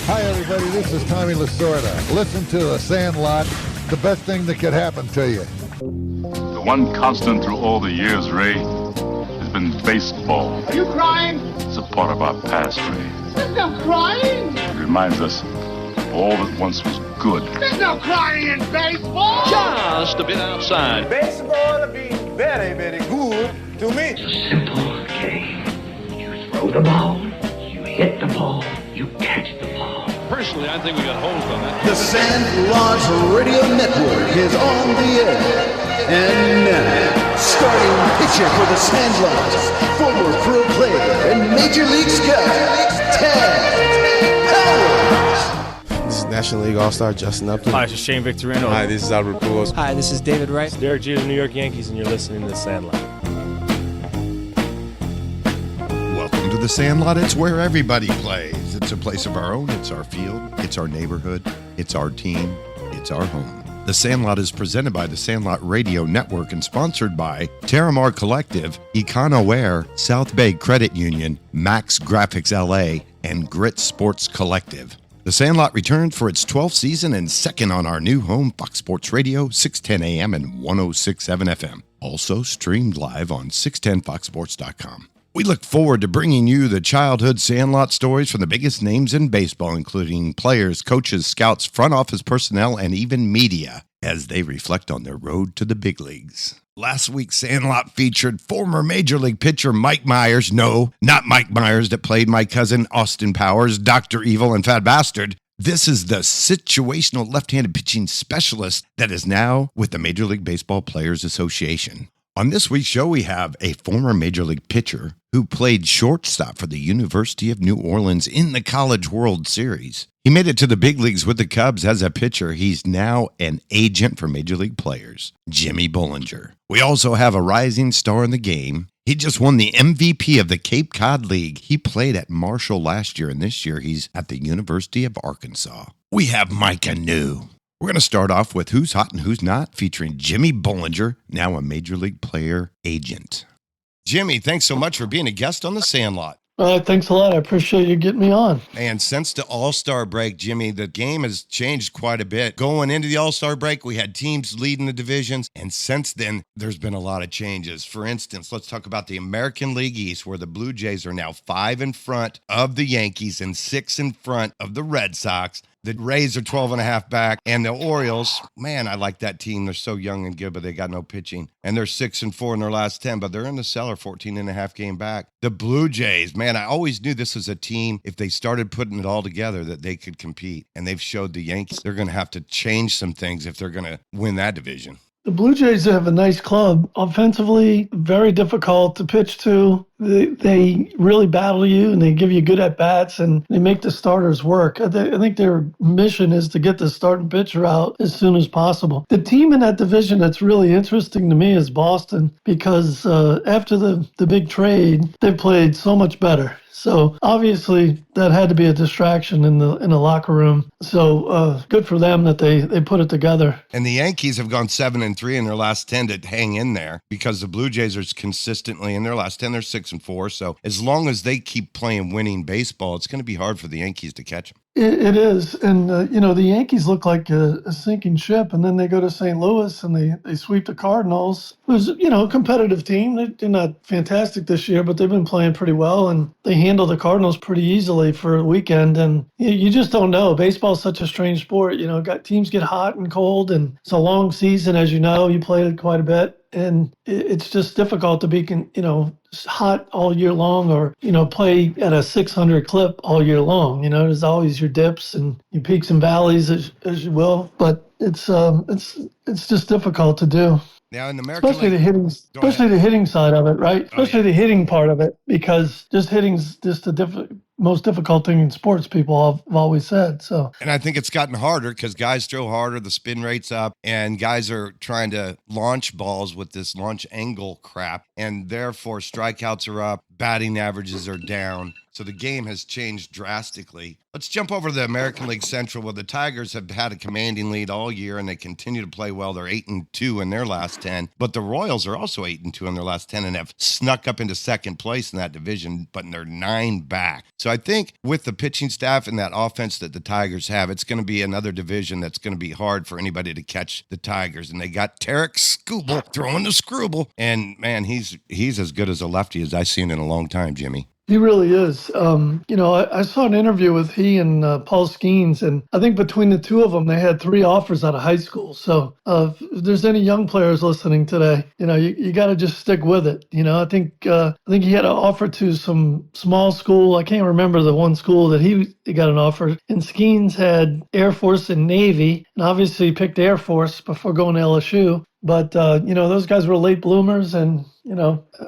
Hi, everybody. This is Tommy Lasorda. Listen to the Sandlot, the best thing that could happen to you. The one constant through all the years, Ray, has been baseball. Are you crying? It's a part of our past, Ray. There's no crying. It reminds us of all that once was good. There's no crying in baseball. Just a bit outside. Baseball will be very, very good to me. It's a simple game. You throw the ball, you hit the ball, you catch the ball. Personally, I think we got holes on that. The Sandlot Radio Network is on the air. And now, starting pitcher for the Sandlot, former pro player and Major League scout, Ted Howard. This is National League All-Star Justin Upton. Hi, this is Shane Victorino. Hi, this is Albert Pujols. Hi, this is David Wright. It's Derek Jeter of the New York Yankees, and you're listening to The Sandlot. Welcome to The Sandlot. It's where everybody plays. It's a place of our own. It's our field. It's our neighborhood. It's our team. It's our home. The Sandlot is presented by the Sandlot Radio Network and sponsored by Terramar Collective, Econoware, South Bay Credit Union, Max Graphics LA, and Grit Sports Collective. The Sandlot returns for its 12th season and second on our new home, Fox Sports Radio, 610 AM and 106.7 FM. Also streamed live on 610foxsports.com. We look forward to bringing you the childhood Sandlot stories from the biggest names in baseball, including players, coaches, scouts, front office personnel, and even media, as they reflect on their road to the big leagues. Last week's Sandlot featured former Major League pitcher Mike Myers. No, not Mike Myers that played my cousin Austin Powers, Dr. Evil, and Fat Bastard. This is the situational left-handed pitching specialist that is now with the Major League Baseball Players Association. On this week's show, we have a former Major League pitcher who played shortstop for the University of New Orleans in the College World Series. He made it to the big leagues with the Cubs as a pitcher. He's now an agent for Major League players, Jimmy Bollinger. We also have a rising star in the game. He just won the MVP of the Cape Cod League. He played at Marshall last year, and this year he's at the University of Arkansas. We have Maika Niu. We're going to start off with Who's Hot and Who's Not, featuring Jimmy Bollinger, now a Major League player agent. Jimmy, thanks so much for being a guest on The Sandlot. Thanks a lot. I appreciate you getting me on. And since the All-Star break, Jimmy, the game has changed quite a bit. Going into the All-Star break, we had teams leading the divisions, and since then, there's been a lot of changes. For instance, let's talk about the American League East, where the Blue Jays are now 5 in front of the Yankees and 6 in front of the Red Sox. The Rays are 12.5 back, and the Orioles, man, I like that team. They're so young and good, but they got no pitching. And they're 6-4 in their last 10, but they're in the cellar, 14.5 game back. The Blue Jays, man, I always knew this was a team, if they started putting it all together, that they could compete. And they've showed the Yankees they're going to have to change some things if they're going to win that division. The Blue Jays have a nice club. Offensively, very difficult to pitch to. They really battle you, and they give you good at-bats, and they make the starters work. I think their mission is to get the starting pitcher out as soon as possible. The team in that division that's really interesting to me is Boston, because after the big trade, they've played so much better. So obviously that had to be a distraction in the locker room. So good for them that they put it together. And the Yankees have gone 7-3 in their last 10 to hang in there, because the Blue Jays are consistently in their last 10. They're 6-4. So as long as they keep playing winning baseball, it's going to be hard for the Yankees to catch them. It is. And, the Yankees look like a sinking ship, and then they go to St. Louis and they sweep the Cardinals, who's, a competitive team. They're not fantastic this year, but they've been playing pretty well, and they handle the Cardinals pretty easily for a weekend. And you just don't know. Baseball's such a strange sport. Teams get hot and cold, and it's a long season, as you know. You played it quite a bit. And it's just difficult to be, hot all year long, or, play at a 600 clip all year long. There's always your dips and your peaks and valleys as you will. But it's just difficult to do. Now in the American especially League, the hitting side of it, right? Especially the hitting part of it, because just hitting's just the most difficult thing in sports, people have always said. So, and I think it's gotten harder because guys throw harder, the spin rate's up, and guys are trying to launch balls with this launch angle crap, and therefore strikeouts are up, batting averages are down. So the game has changed drastically. Let's jump over to the American League Central, where the Tigers have had a commanding lead all year, and they continue to play well. They're 8-2 in their last 10, but the Royals are also 8-2 in their last 10 and have snuck up into second place in that division, but they're 9 back. So I think with the pitching staff and that offense that the Tigers have, it's going to be another division that's going to be hard for anybody to catch the Tigers. And they got Tarek Skubal throwing the Screwball. And, man, he's as good as a lefty as I've seen in a long time, Jimmy. He really is. I saw an interview with he and Paul Skeens, and I think between the two of them, they had 3 offers out of high school. So if there's any young players listening today, you got to just stick with it. I think he had an offer to some small school. I can't remember the one school that he got an offer. And Skeens had Air Force and Navy, and obviously picked Air Force before going to LSU. But, those guys were late bloomers, and,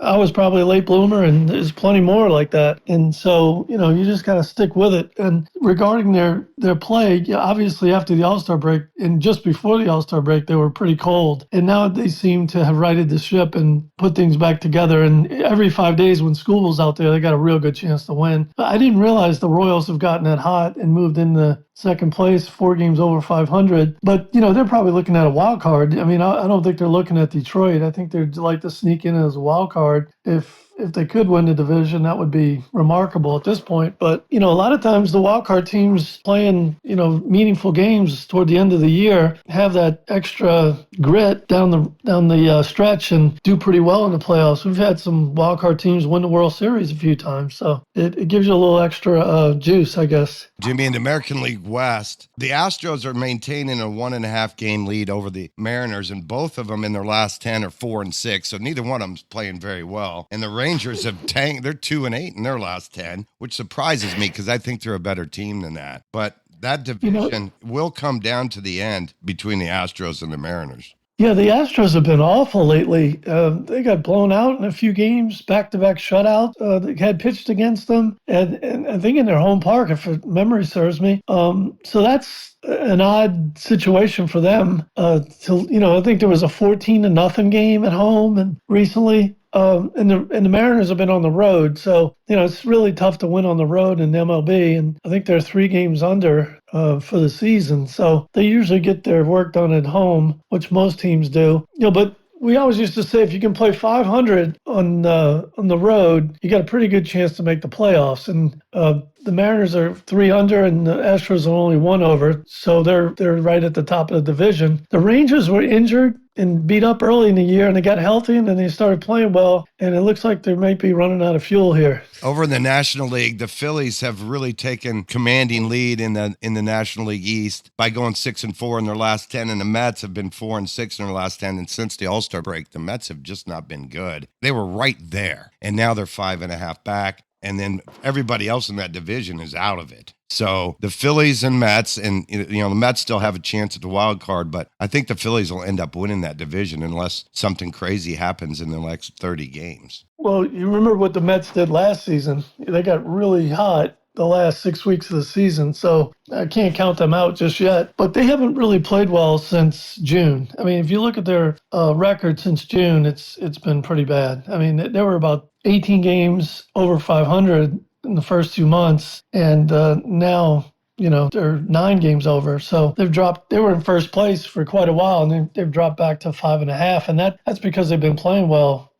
I was probably a late bloomer, and there's plenty more like that. And so, you just got to stick with it. And regarding their play, obviously after the All-Star break and just before the All-Star break, they were pretty cold. And now they seem to have righted the ship and put things back together. And every 5 days when school was out there, they got a real good chance to win. But I didn't realize the Royals have gotten that hot and moved into second place, 4 games over 500. But, they're probably looking at a wild card. I mean, I don't think they're looking at Detroit. I think they'd like to sneak in as a wild card. If they could win the division, that would be remarkable at this point. But, a lot of times the wild card teams playing, meaningful games toward the end of the year have that extra grit down the stretch and do pretty well in the playoffs. We've had some wild card teams win the World Series a few times. So it gives you a little extra juice, I guess. Jimmy, in the American League West, the Astros are maintaining a 1.5 game lead over the Mariners, and both of them in their last 10 are 4-6. So neither one of them's playing very well. And the Rangers have tanked. They're 2-8 in their last 10, which surprises me because I think they're a better team than that. But that division will come down to the end between the Astros and the Mariners. Yeah, the Astros have been awful lately. They got blown out in a few games, back-to-back shutout. They had pitched against them, and I think in their home park, if memory serves me. So that's an odd situation for them. I think there was a 14-0 game at home, and recently. And the Mariners have been on the road, so it's really tough to win on the road in MLB. And I think they're 3 games under for the season, so they usually get their work done at home, which most teams do. But we always used to say if you can play 500 on the road, you got a pretty good chance to make the playoffs. And the Mariners are 3 under, and the Astros are only 1 over, so they're right at the top of the division. The Rangers were injured and beat up early in the year, and they got healthy, and then they started playing well, and it looks like they might be running out of fuel here. Over in the National League, the Phillies have really taken commanding lead in the National League East by going 6-4 in their last 10, and the Mets have been 4-6 in their last 10. And since the All-Star break, the Mets have just not been good. They were right there, and now they're 5.5 back. And then everybody else in that division is out of it. So the Phillies and Mets, and the Mets still have a chance at the wild card, but I think the Phillies will end up winning that division unless something crazy happens in the next 30 games. Well, you remember what the Mets did last season. They got really hot the last 6 weeks of the season, so I can't count them out just yet. But they haven't really played well since June. I mean, if you look at their record since June, it's been pretty bad. I mean, there were about 18 games over 500 in the first 2 months, and now they're 9 games over. So they've dropped. They were in first place for quite a while, and they've dropped back to 5.5, and that's because they've been playing well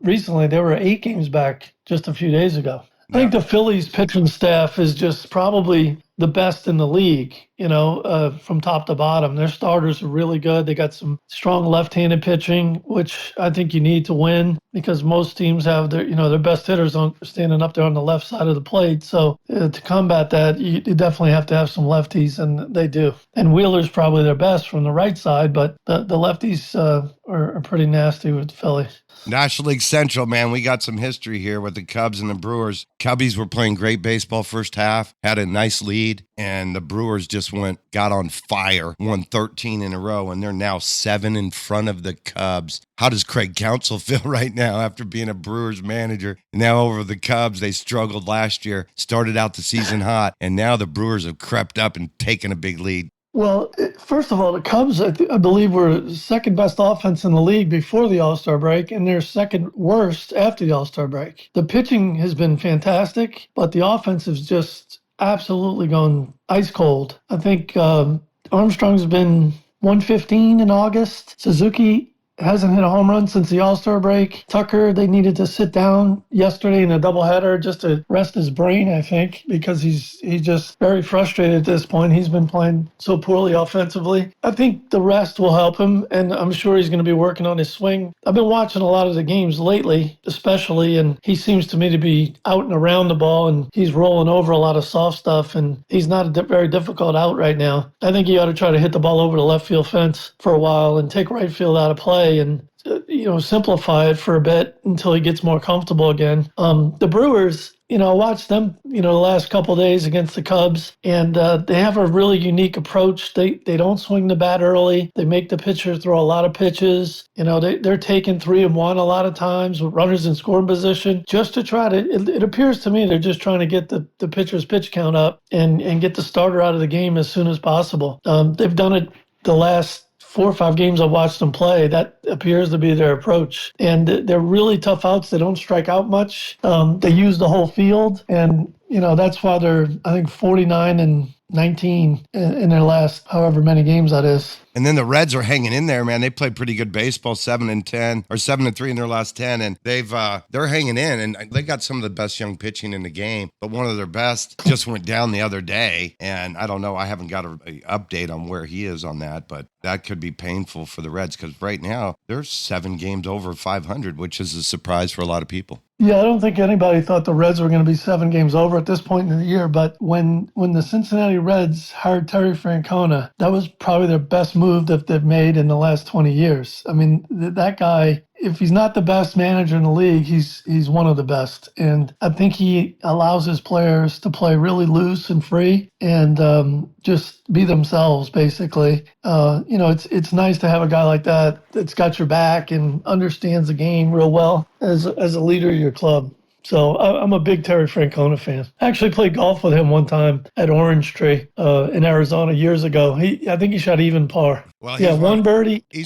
recently. They were 8 games back just a few days ago. I think the Phillies pitching staff is just probably the best in the league, from top to bottom. Their starters are really good. They got some strong left-handed pitching, which I think you need to win because most teams have their best hitters standing up there on the left side of the plate. So to combat that, you definitely have to have some lefties, and they do. And Wheeler's probably their best from the right side, but the lefties are pretty nasty with the Phillies. National League Central, man, we got some history here with the Cubs and the Brewers. Cubbies were playing great baseball first half, had a nice lead, and the Brewers just got on fire, won 13 in a row, and they're now 7 in front of the Cubs. How does Craig Counsell feel right now after being a Brewers manager? Now over the Cubs, they struggled last year, started out the season hot, and now the Brewers have crept up and taken a big lead. Well, first of all, the Cubs, I believe, were second best offense in the league before the All-Star break, and they're second worst after the All-Star break. The pitching has been fantastic, but the offense has just absolutely gone ice cold. I think Armstrong's been 115 in August. Suzuki hasn't hit a home run since the All-Star break. Tucker, they needed to sit down yesterday in a doubleheader just to rest his brain, I think, because he's just very frustrated at this point. He's been playing so poorly offensively. I think the rest will help him, and I'm sure he's going to be working on his swing. I've been watching a lot of the games lately, especially, and he seems to me to be out and around the ball, and he's rolling over a lot of soft stuff, and he's not a very difficult out right now. I think he ought to try to hit the ball over the left field fence for a while and take right field out of play and simplify it for a bit until he gets more comfortable again. The Brewers, I watched them, the last couple of days against the Cubs, and they have a really unique approach. They don't swing the bat early. They make the pitcher throw a lot of pitches. They're taking 3 and 1 a lot of times with runners in scoring position just to try to, it appears to me they're just trying to get the pitcher's pitch count up and get the starter out of the game as soon as possible. They've done it the last 4 or 5 games I've watched them play. That appears to be their approach. And they're really tough outs. They don't strike out much. They use the whole field. And, that's why they're, I think, 49 and 19 in their last however many games that is. And then the Reds are hanging in there, man. They played pretty good baseball, 7-10 or 7-3 in their last 10, and they're hanging in, and they got some of the best young pitching in the game. But one of their best just went down the other day, and I don't know. I haven't got an update on where he is on that, but that could be painful for the Reds because right now they're 7 games over 500, which is a surprise for a lot of people. Yeah, I don't think anybody thought the Reds were going to be 7 games over at this point in the year. But when the Cincinnati Reds hired Terry Francona, that was probably their best move that they've made in the last 20 years. I mean, that guy, if he's not the best manager in the league, he's one of the best. And I think he allows his players to play really loose and free and just be themselves, basically. It's nice to have a guy like that that's got your back and understands the game real well as a leader of your club. So I'm a big Terry Francona fan. I actually played golf with him one time at Orange Tree in Arizona years ago. I think he shot even par. Well, one birdie and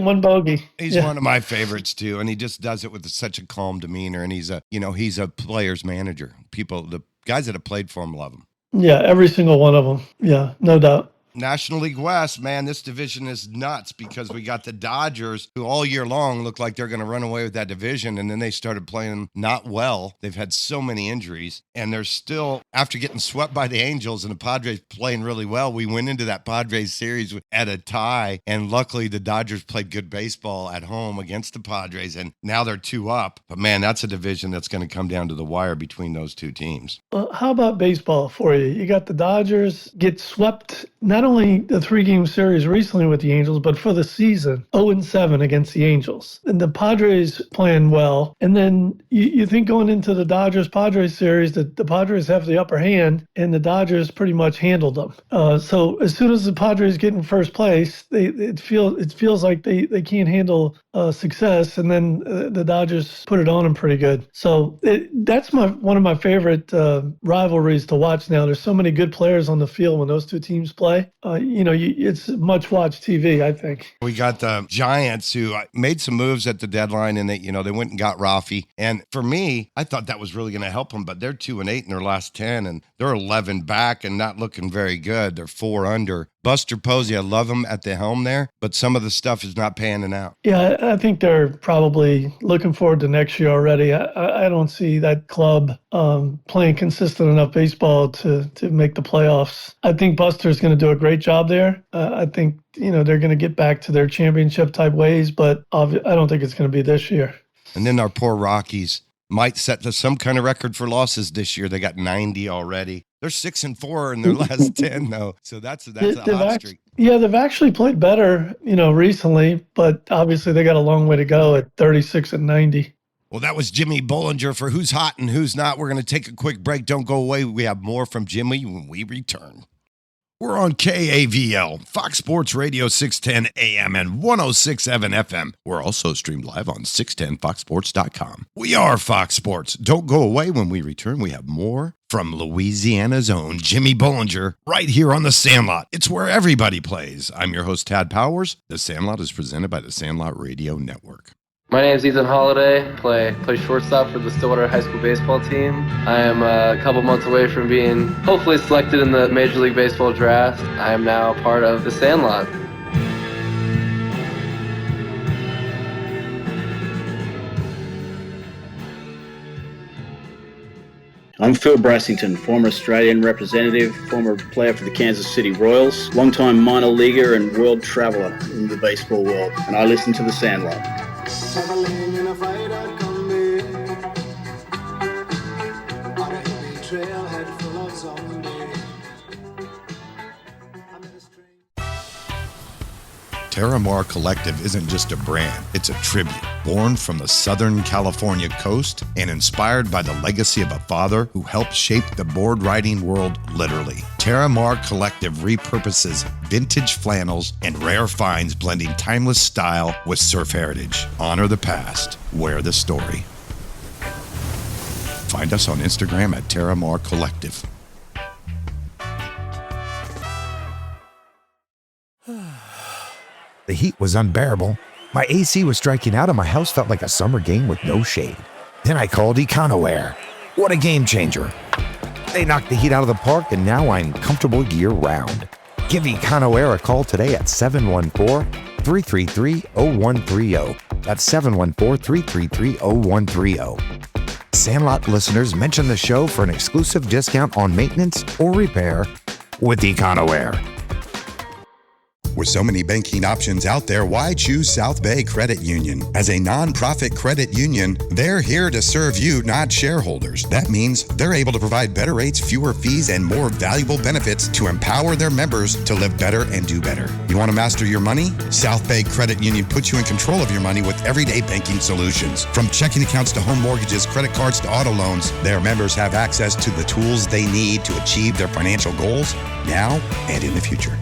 1 bogey. He's one of my favorites too, and he just does it with such a calm demeanor. And he's a player's manager. The guys that have played for him love him. Yeah, every single one of them. Yeah, no doubt. National League West, man, this division is nuts because we got the Dodgers who all year long look like they're going to run away with that division, and then they started playing not well. They've had so many injuries, and they're still, after getting swept by the Angels and the Padres playing really well, we went into that Padres series at a tie, and luckily the Dodgers played good baseball at home against the Padres, and now they're 2 up. But, man, that's a division that's going to come down to the wire between those 2 teams. Well, how about baseball for you? You got the Dodgers get swept not only the 3-game series recently with the Angels, but for the season, 0-7 against the Angels. And the Padres playing well. And then you think going into the Dodgers-Padres series that the Padres have the upper hand, and the Dodgers pretty much handled them. So as soon as the Padres get in first place, it feels like they can't handle success, and then the Dodgers put it on them pretty good. So that's one of my favorite rivalries to watch now. There's so many good players on the field when those 2 teams play. It's much-watched TV, I think. We got the Giants who made some moves at the deadline, and they went and got Rafi. And for me, I thought that was really going to help them, but they're 2-8 in their last 10, and they're 11 back and not looking very good. They're 4 under. Buster Posey, I love him at the helm there, but some of the stuff is not panning out. Yeah, I think they're probably looking forward to next year already. I don't see that club playing consistent enough baseball to make the playoffs. I think Buster's going to do a great job there. I think, they're going to get back to their championship type ways, but I don't think it's going to be this year. And then our poor Rockies might set some kind of record for losses this year. They got 90 already. They're 6-4 in their last 10, though. So that's a hot streak. Yeah, they've actually played better, recently, but obviously they got a long way to go at 36-90. Well, that was Jimmy Bollinger for Who's Hot and Who's Not. We're going to take a quick break. Don't go away. We have more from Jimmy when we return. We're on KAVL, Fox Sports Radio 610 AM and 106.7 FM. We're also streamed live on 610foxsports.com. We are Fox Sports. Don't go away. When we return, we have more from Louisiana's own Jimmy Bollinger right here on The Sandlot. It's where everybody plays. I'm your host, Tad Powers. The Sandlot is presented by the Sandlot Radio Network. My name is Ethan Holiday. Play shortstop for the Stillwater High School baseball team. I am a couple months away from being hopefully selected in the Major League Baseball draft. I am now part of the Sandlot. I'm Phil Brassington, former Australian representative, former player for the Kansas City Royals, longtime minor leaguer and world traveller in the baseball world, and I listen to the Sandlot. Terramar Collective isn't just a brand, it's a tribute. Born from the Southern California coast and inspired by the legacy of a father who helped shape the board riding world literally. Terramar Collective repurposes vintage flannels and rare finds, blending timeless style with surf heritage. Honor the past, wear the story. Find us on Instagram at Terramar Collective. The heat was unbearable. My AC was striking out and my house felt like a summer game with no shade. Then I called EconoAir. What a game changer. They knocked the heat out of the park and now I'm comfortable year round. Give EconoAir a call today at 714-333-0130. That's 714-333-0130. Sandlot listeners mention the show for an exclusive discount on maintenance or repair with EconoAir. With so many banking options out there, why choose South Bay Credit Union? As a nonprofit credit union, they're here to serve you, not shareholders. That means they're able to provide better rates, fewer fees, and more valuable benefits to empower their members to live better and do better. You want to master your money? South Bay Credit Union puts you in control of your money with everyday banking solutions. From checking accounts to home mortgages, credit cards to auto loans, their members have access to the tools they need to achieve their financial goals now and in the future.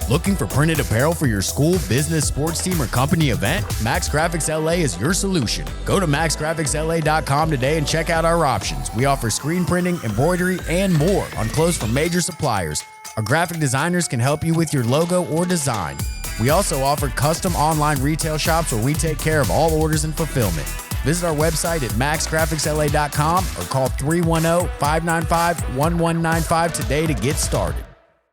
Looking for printed apparel for your school, business, sports team, or company event? Max Graphics LA is your solution. Go to maxgraphicsla.com today and check out our options. We offer screen printing, embroidery, and more on clothes from major suppliers. Our graphic designers can help you with your logo or design. We also offer custom online retail shops where we take care of all orders and fulfillment. Visit our website at maxgraphicsla.com or call 310-595-1195 today to get started.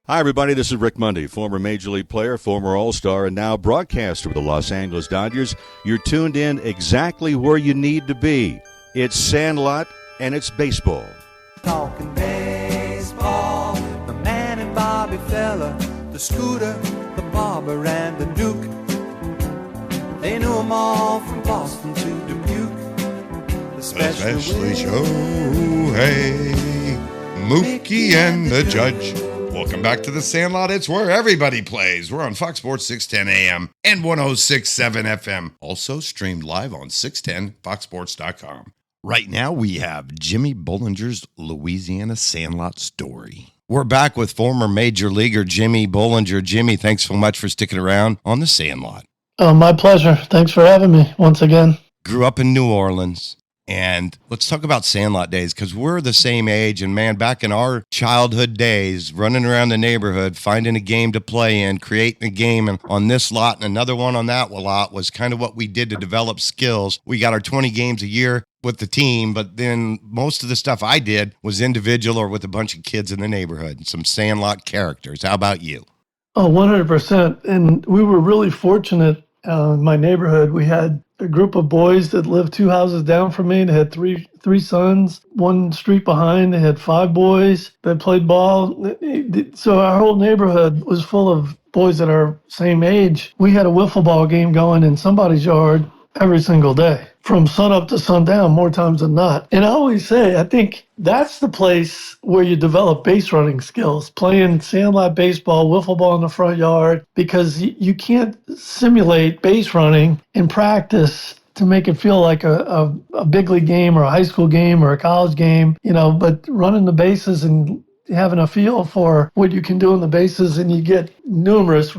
Hi, everybody. This is Rick Mundy, former Major League player, former All-Star, and now broadcaster with the Los Angeles Dodgers. You're tuned in exactly where you need to be. It's Sandlot, and it's baseball. Talking baseball, the man and Bobby Fella, the Scooter, the Barber, and the Duke. They knew them all from Boston to Dubuque. Especially Shohei, Mookie, and the Judge. Welcome back to the Sandlot. It's where everybody plays. We're on Fox Sports 610 AM and 106.7 FM. Also streamed live on 610foxsports.com. Right now we have Jimmy Bollinger's Louisiana Sandlot story. We're back with former Major Leaguer Jimmy Bollinger. Jimmy, thanks so much for sticking around on the Sandlot. Oh, my pleasure. Thanks for having me once again. Grew up in New Orleans. And let's talk about Sandlot Days, because we're the same age. And, man, back in our childhood days, running around the neighborhood, finding a game to play in, creating a game on this lot and another one on that lot was kind of what we did to develop skills. We got our 20 games a year with the team, but then most of the stuff I did was individual or with a bunch of kids in the neighborhood, some Sandlot characters. How about you? Oh, 100%. And we were really fortunate in my neighborhood. We had a group of boys that lived 2 houses down from me. They had three sons. One street behind, they had 5 boys that played ball. So our whole neighborhood was full of boys that are same age. We had a wiffle ball game going in somebody's yard every single day, from sun up to sundown, more times than not. And I always say, I think that's the place where you develop base running skills, playing Sandlot baseball, wiffle ball in the front yard, because you can't simulate base running in practice to make it feel like a big league game or a high school game or a college game, but running the bases and having a feel for what you can do in the bases, and you get numerous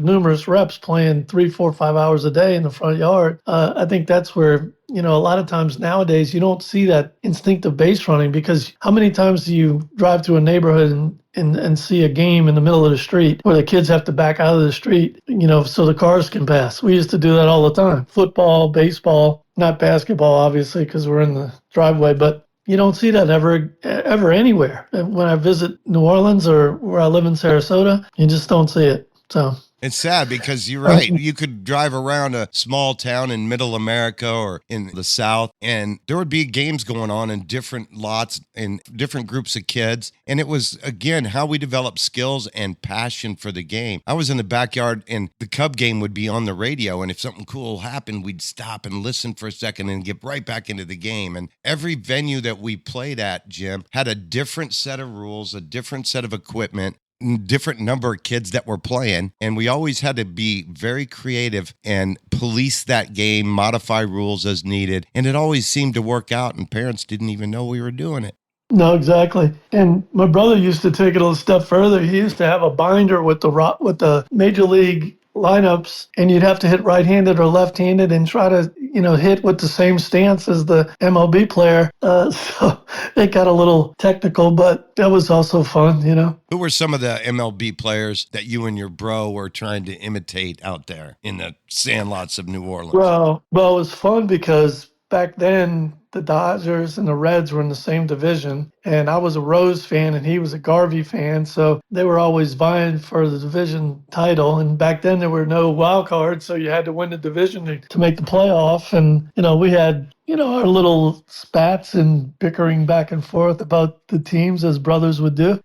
reps playing 3, 4, 5 hours a day in the front yard. I think that's where, a lot of times nowadays you don't see that instinctive base running, because how many times do you drive through a neighborhood and see a game in the middle of the street where the kids have to back out of the street, so the cars can pass? We used to do that all the time. Football, baseball, not basketball, obviously, because we're in the driveway, but you don't see that ever anywhere. When I visit New Orleans or where I live in Sarasota, you just don't see it. So It's sad because you're right. You could drive around a small town in middle America or in the South, and there would be games going on in different lots and different groups of kids. And it was, again, how we developed skills and passion for the game. I was in the backyard, and the Cub game would be on the radio, and if something cool happened, we'd stop and listen for a second and get right back into the game. And every venue that we played at, Jim, had a different set of rules, a different set of equipment, different number of kids that were playing, and we always had to be very creative and police that game, modify rules as needed, and it always seemed to work out, and parents didn't even know we were doing it. No, exactly. And my brother used to take it a step further. He used to have a binder with the major league lineups, and you'd have to hit right-handed or left-handed and try to, hit with the same stance as the MLB player. So it got a little technical, but that was also fun, Who were some of the MLB players that you and your bro were trying to imitate out there in the sandlots of New Orleans? Well, it was fun because back then the Dodgers and the Reds were in the same division, and I was a Rose fan and he was a Garvey fan, so they were always vying for the division title. And back then there were no wild cards, so you had to win the division to make the playoff. And we had our little spats and bickering back and forth about the teams as brothers would do,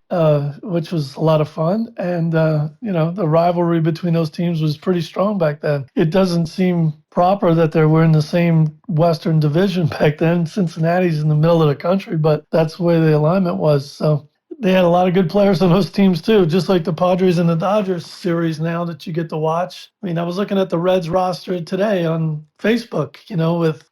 which was a lot of fun. And the rivalry between those teams was pretty strong back then. It doesn't seem proper that they were in the same Western Division back then. Cincinnati's in the middle of the country, but that's the way the alignment was. So they had a lot of good players on those teams too, just like the Padres and the Dodgers series now that you get to watch. I mean, I was looking at the Reds roster today on Facebook, with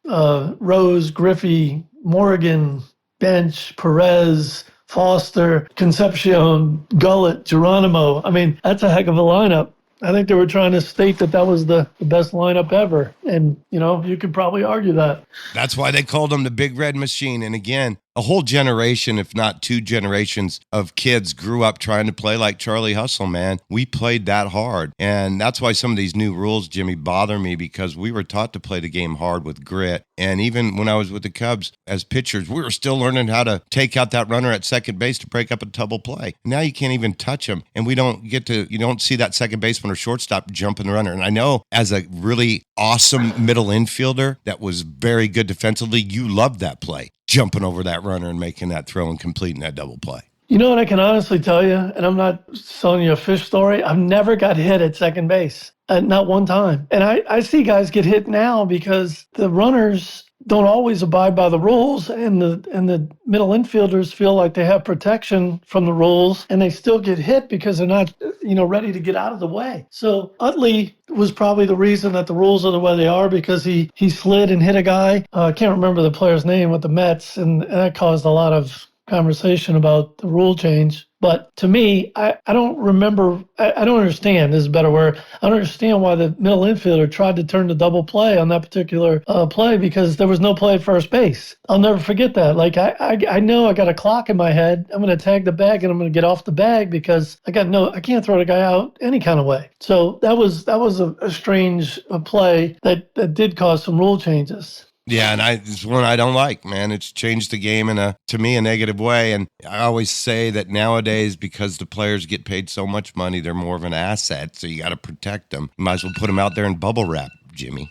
Rose, Griffey, Morgan, Bench, Perez, Foster, Concepcion, Gullett, Geronimo. I mean, that's a heck of a lineup. I think they were trying to state that was the best lineup ever. And, you could probably argue that. That's why they called them the Big Red Machine. And again, a whole generation, if not two generations of kids grew up trying to play like Charlie Hustle, man. We played that hard. And that's why some of these new rules, Jimmy, bother me, because we were taught to play the game hard with grit. And even when I was with the Cubs as pitchers, we were still learning how to take out that runner at second base to break up a double play. Now you can't even touch them. And you don't see that second baseman or shortstop jumping the runner. And I know as a really awesome middle infielder that was very good defensively, you loved that play, jumping over that runner and making that throw and completing that double play. You know what I can honestly tell you, and I'm not telling you a fish story, I've never got hit at second base, not one time. And I see guys get hit now because the runners don't always abide by the rules, and the middle infielders feel like they have protection from the rules, and they still get hit because they're not, ready to get out of the way. So Utley was probably the reason that the rules are the way they are, because he slid and hit a guy. I can't remember the player's name with the Mets, and that caused a lot of conversation about the rule change. But to me, I don't remember, I don't understand, this is a better word. I don't understand why the middle infielder tried to turn the double play on that particular play, because there was no play at first base. I'll never forget that. Like, I know I got a clock in my head. I'm going to tag the bag and I'm going to get off the bag because I can't throw the guy out any kind of way. So that was a strange play that did cause some rule changes. Yeah, and it's one I don't like, man. It's changed the game in to me, a negative way. And I always say that nowadays, because the players get paid so much money, they're more of an asset, so you got to protect them. You might as well put them out there in bubble wrap, Jimmy.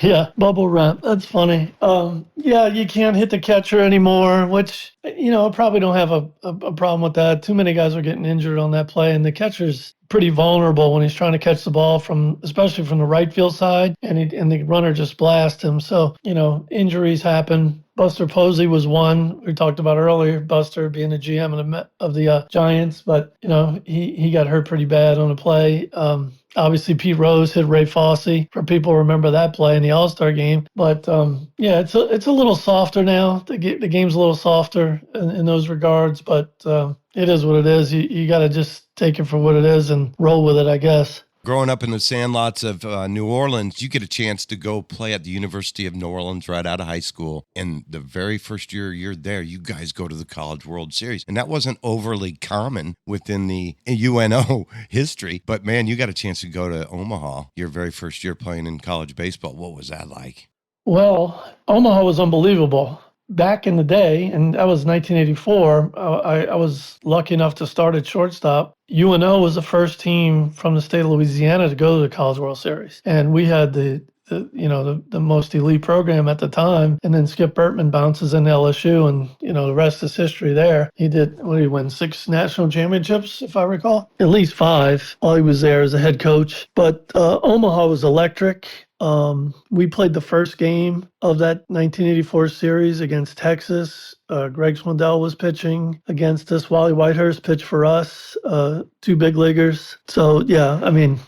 Yeah, bubble wrap. That's funny. Yeah, you can't hit the catcher anymore, which, I probably don't have a problem with that. Too many guys are getting injured on that play, and the catcher's pretty vulnerable when he's trying to catch the ball especially from the right field side, and the runner just blasts him. So, injuries happen. Buster Posey was one we talked about earlier, Buster being the GM of the Giants, but, he got hurt pretty bad on a play. Obviously, Pete Rose hit Ray Fosse, for people who remember that play in the All-Star game. But, yeah, it's a little softer now. The game's a little softer in those regards, but it is what it is. You got to just take it for what it is and roll with it, I guess. Growing up in the sandlots of New Orleans, you get a chance to go play at the University of New Orleans right out of high school. And the very first year you're there, you guys go to the College World Series. And that wasn't overly common within the UNO history. But, man, you got a chance to go to Omaha your very first year playing in college baseball. What was that like? Well, Omaha was unbelievable. back in the day, and that was 1984, I was lucky enough to start at shortstop. UNO was the first team from the state of Louisiana to go to the College World Series. And we had the most elite program at the time. And then Skip Bertman bounces into LSU, and, the rest is history there. He won 6 national championships, if I recall? At least 5 while he was there as a head coach. But Omaha was electric. We played the first game of that 1984 series against Texas. Greg Swindell was pitching against us. Wally Whitehurst pitched for us, 2 big leaguers. So, yeah,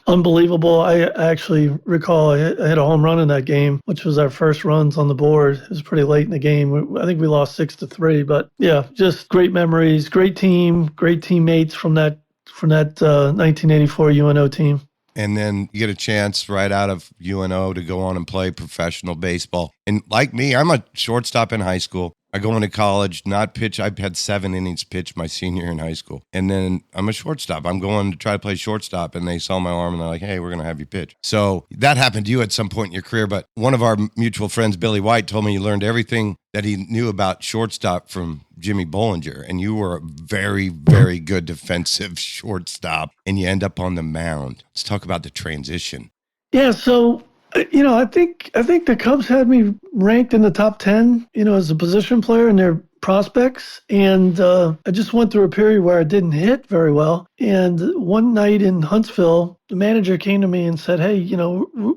unbelievable. I actually recall I hit a home run in that game, which was our first runs on the board. It was pretty late in the game. I think we lost 6-3. But, yeah, just great memories, great team, great teammates from that 1984 UNO team. And then you get a chance right out of UNO to go on and play professional baseball. And like me, I'm a shortstop in high school. I go into college, not pitch. I've had 7 innings pitched my senior year in high school. And then I'm a shortstop. I'm going to try to play shortstop, and they saw my arm, and they're like, hey, we're going to have you pitch. So that happened to you at some point in your career. But one of our mutual friends, Billy White, told me you learned everything that he knew about shortstop from Jimmy Bollinger. And you were a very, very good defensive shortstop, and you end up on the mound. Let's talk about the transition. Yeah, so I think the Cubs had me ranked in the top 10, as a position player in their prospects. And I just went through a period where I didn't hit very well. And one night in Huntsville, the manager came to me and said, hey,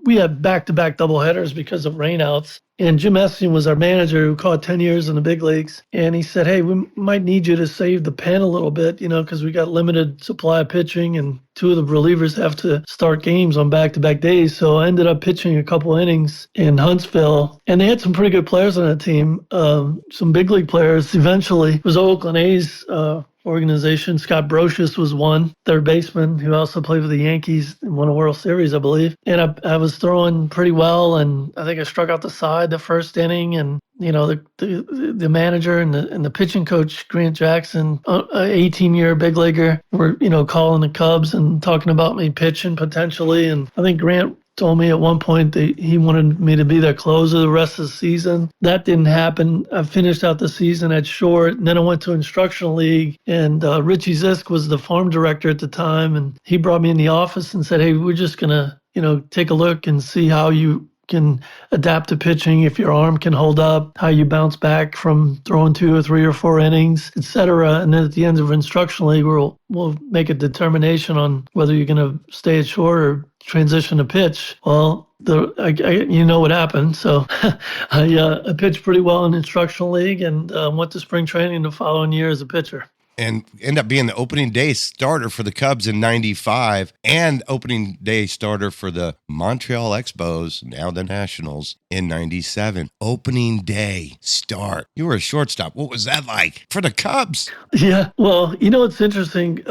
we had back-to-back doubleheaders because of rainouts. And Jim Estienne was our manager, who caught 10 years in the big leagues. And he said, hey, we might need you to save the pen a little bit, because we got limited supply of pitching, and 2 of the relievers have to start games on back-to-back days. So I ended up pitching a couple innings in Huntsville. And they had some pretty good players on that team, some big league players. Eventually, it was Oakland A's organization. Scott Brocious was one, third baseman, who also played with the Yankees and won a World Series, I believe. And I was throwing pretty well, and I think I struck out the side the first inning. And the manager and the pitching coach, Grant Jackson, an 18-year big leaguer, were calling the Cubs and talking about me pitching potentially. And I think Grant told me at one point that he wanted me to be their closer the rest of the season. That didn't happen. I finished out the season at short, and then I went to instructional league, and Richie Zisk was the farm director at the time, and he brought me in the office and said, hey, we're just going to, take a look and see how you can adapt to pitching, if your arm can hold up, how you bounce back from throwing 2 or 3 or 4 innings, etc. And then at the end of instructional league, we'll make a determination on whether you're going to stay at short or transition to pitch. Well, you know what happened. So I pitched pretty well in instructional league, and went to spring training the following year as a pitcher. And end up being the opening day starter for the Cubs in 95 and opening day starter for the Montreal Expos, now the Nationals, in 97. Opening day start. You were a shortstop. What was that like for the Cubs? Yeah, well, it's interesting.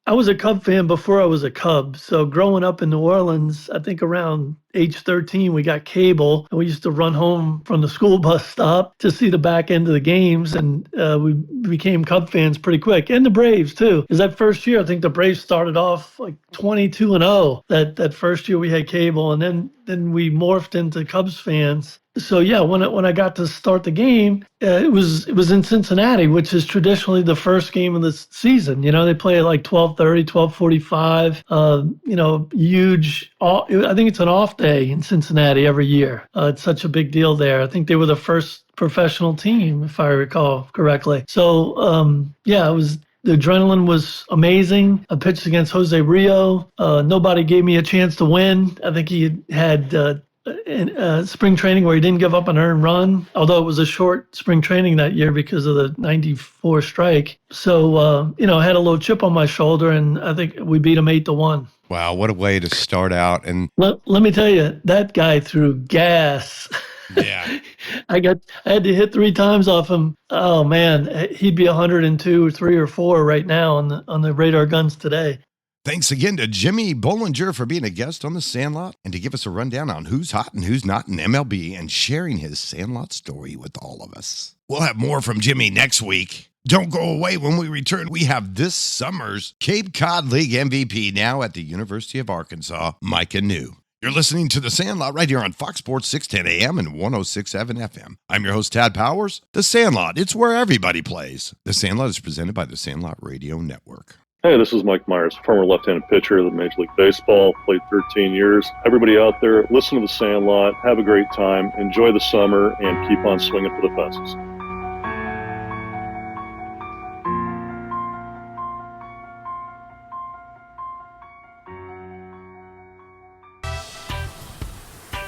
I was a Cub fan before I was a Cub. So growing up in New Orleans, I think around age 13, we got cable, and we used to run home from the school bus stop to see the back end of the games. And we became Cub fans pretty quick, and the Braves too. Because that first year, I think the Braves started off like 22-0. That first year we had cable, and then we morphed into Cubs fans. So yeah, when I got to start the game, it was in Cincinnati, which is traditionally the first game of the season. They play at like 12:30, 12:45. Huge. I think it's an off day in Cincinnati every year. It's such a big deal there. I think they were the first professional team, if I recall correctly. So yeah, it was. The adrenaline was amazing. I pitched against Jose Rio. Nobody gave me a chance to win. I think he had in spring training where he didn't give up an earned run, although it was a short spring training that year because of the 94 strike. So, I had a little chip on my shoulder, and I think we beat him 8-1. Wow, what a way to start out. And let me tell you, that guy threw gas. Yeah. I had to hit 3 times off him. Oh man, he'd be 102 or 3 or 4 right now on the radar guns today. Thanks again to Jimmy Bollinger for being a guest on the Sandlot and to give us a rundown on who's hot and who's not in MLB and sharing his Sandlot story with all of us. We'll have more from Jimmy next week. Don't go away. When we return, we have this summer's Cape Cod League MVP now at the University of Arkansas, Maika Niu. You're You're listening to The Sandlot right here on Fox Sports 610 AM and 106.7 FM. I'm your host, Tad Powers. The Sandlot, it's where everybody plays. The Sandlot is presented by the Sandlot Radio Network. Hey, this is Mike Myers, former left-handed pitcher of the Major League Baseball, played 13 years. Everybody out there, listen to The Sandlot, have a great time, enjoy the summer, and keep on swinging for the fences.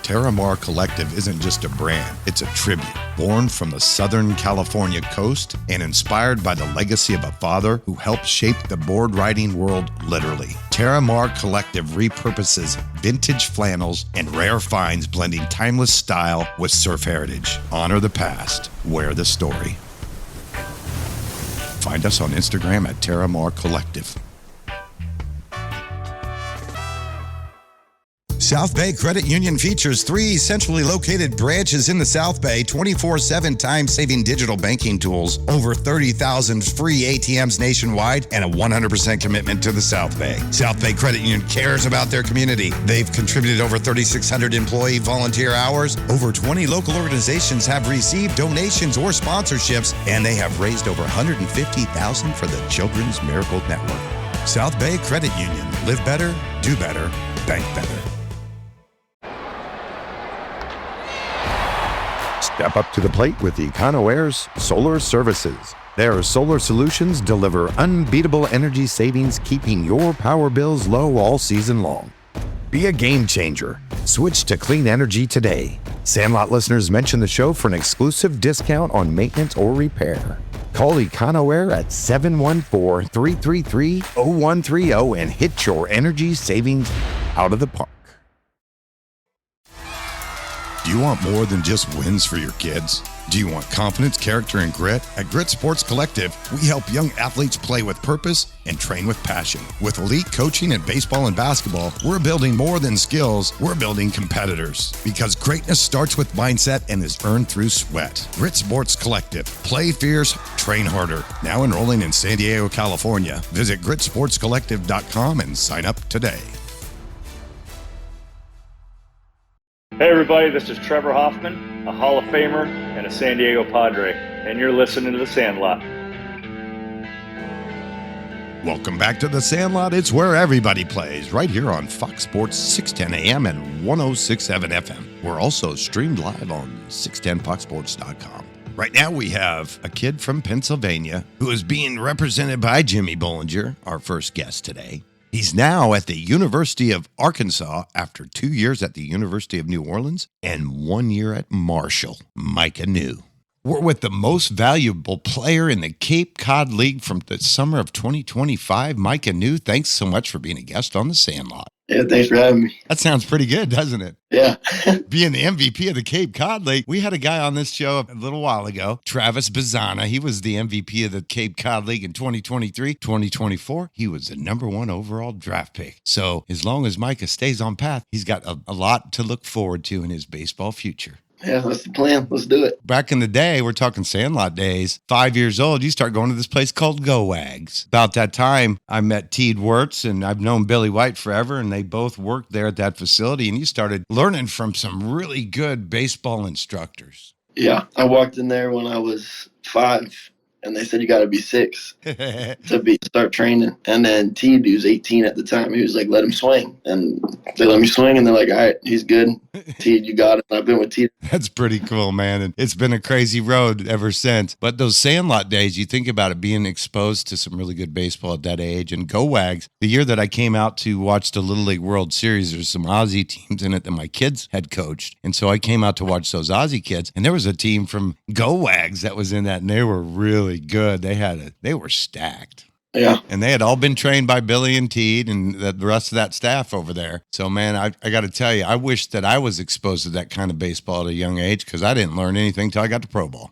Terramar Collective isn't just a brand, it's a tribute. Born from the Southern California coast and inspired by the legacy of a father who helped shape the board riding world literally. Terramar Collective repurposes vintage flannels and rare finds, blending timeless style with surf heritage. Honor the past, wear the story. Find us on Instagram at Terramar Collective. South Bay Credit Union features 3 centrally located branches in the South Bay, 24/7 time-saving digital banking tools, over 30,000 free ATMs nationwide, and a 100% commitment to the South Bay. South Bay Credit Union cares about their community. They've contributed over 3,600 employee volunteer hours. Over 20 local organizations have received donations or sponsorships, and they have raised over $150,000 for the Children's Miracle Network. South Bay Credit Union. Live better, do better, bank better. Step up to the plate with Econoware's Solar Services. Their solar solutions deliver unbeatable energy savings, keeping your power bills low all season long. Be a game changer. Switch to clean energy today. Sandlot listeners mention the show for an exclusive discount on maintenance or repair. Call Econoware at 714-333-0130 and hit your energy savings out of the park. Do you want more than just wins for your kids? Do you want confidence, character, and grit? At Grit Sports Collective, we help young athletes play with purpose and train with passion. With elite coaching in baseball and basketball, we're building more than skills, we're building competitors. Because greatness starts with mindset and is earned through sweat. Grit Sports Collective. Play fierce, train harder. Now enrolling in San Diego, California. Visit gritsportscollective.com and sign up today. Hey everybody, this is Trevor Hoffman, a Hall of Famer and a San Diego Padre, and you're listening to The Sandlot. Welcome back to The Sandlot. It's where everybody plays, right here on Fox Sports 610 AM and 106.7 FM. We're also streamed live on 610foxsports.com. Right now we have a kid from Pennsylvania who is being represented by Jimmy Bollinger, our first guest today. He's now at the University of Arkansas after 2 years at the University of New Orleans and 1 year at Marshall. Maika Niu. We're with the most valuable player in the Cape Cod League from the summer of 2025, Maika Niu. Thanks so much for being a guest on The Sandlot. Yeah, thanks for having me. That sounds pretty good, doesn't it? Yeah. Being the MVP of the Cape Cod League. We had a guy on this show a little while ago, Travis Bazzana. He was the MVP of the Cape Cod League in 2023. 2024, he was the #1 overall draft pick. So as long as Maika stays on path, he's got a lot to look forward to in his baseball future. Yeah, that's the plan. Let's do it. Back in the day, we're talking Sandlot days, 5 years old, you start going to this place called Go Wags. About that time, I met Teed Wirtz, and I've known Billy White forever, and they both worked there at that facility, and you started learning from some really good baseball instructors. Yeah, I walked in there when I was 5, and they said you got to be 6 to start training. And then Teed, who's 18 at the time, he was like, let him swing. And they let me swing, and they're like, all right, he's good. Teed, you got it. I've been with Teed. That's pretty cool, man. And it's been a crazy road ever since. But those Sandlot days, you think about it, being exposed to some really good baseball at that age. And Go Wags, the year that I came out to watch the Little League World Series, there's some Aussie teams in it that my kids had coached. And so I came out to watch those Aussie kids. And there was a team from Go Wags that was in that, and they were really good. They were stacked. Yeah. And they had all been trained by Billy and Teed and the rest of that staff over there. So, man, I got to tell you, I wish that I was exposed to that kind of baseball at a young age because I didn't learn anything until I got to pro ball.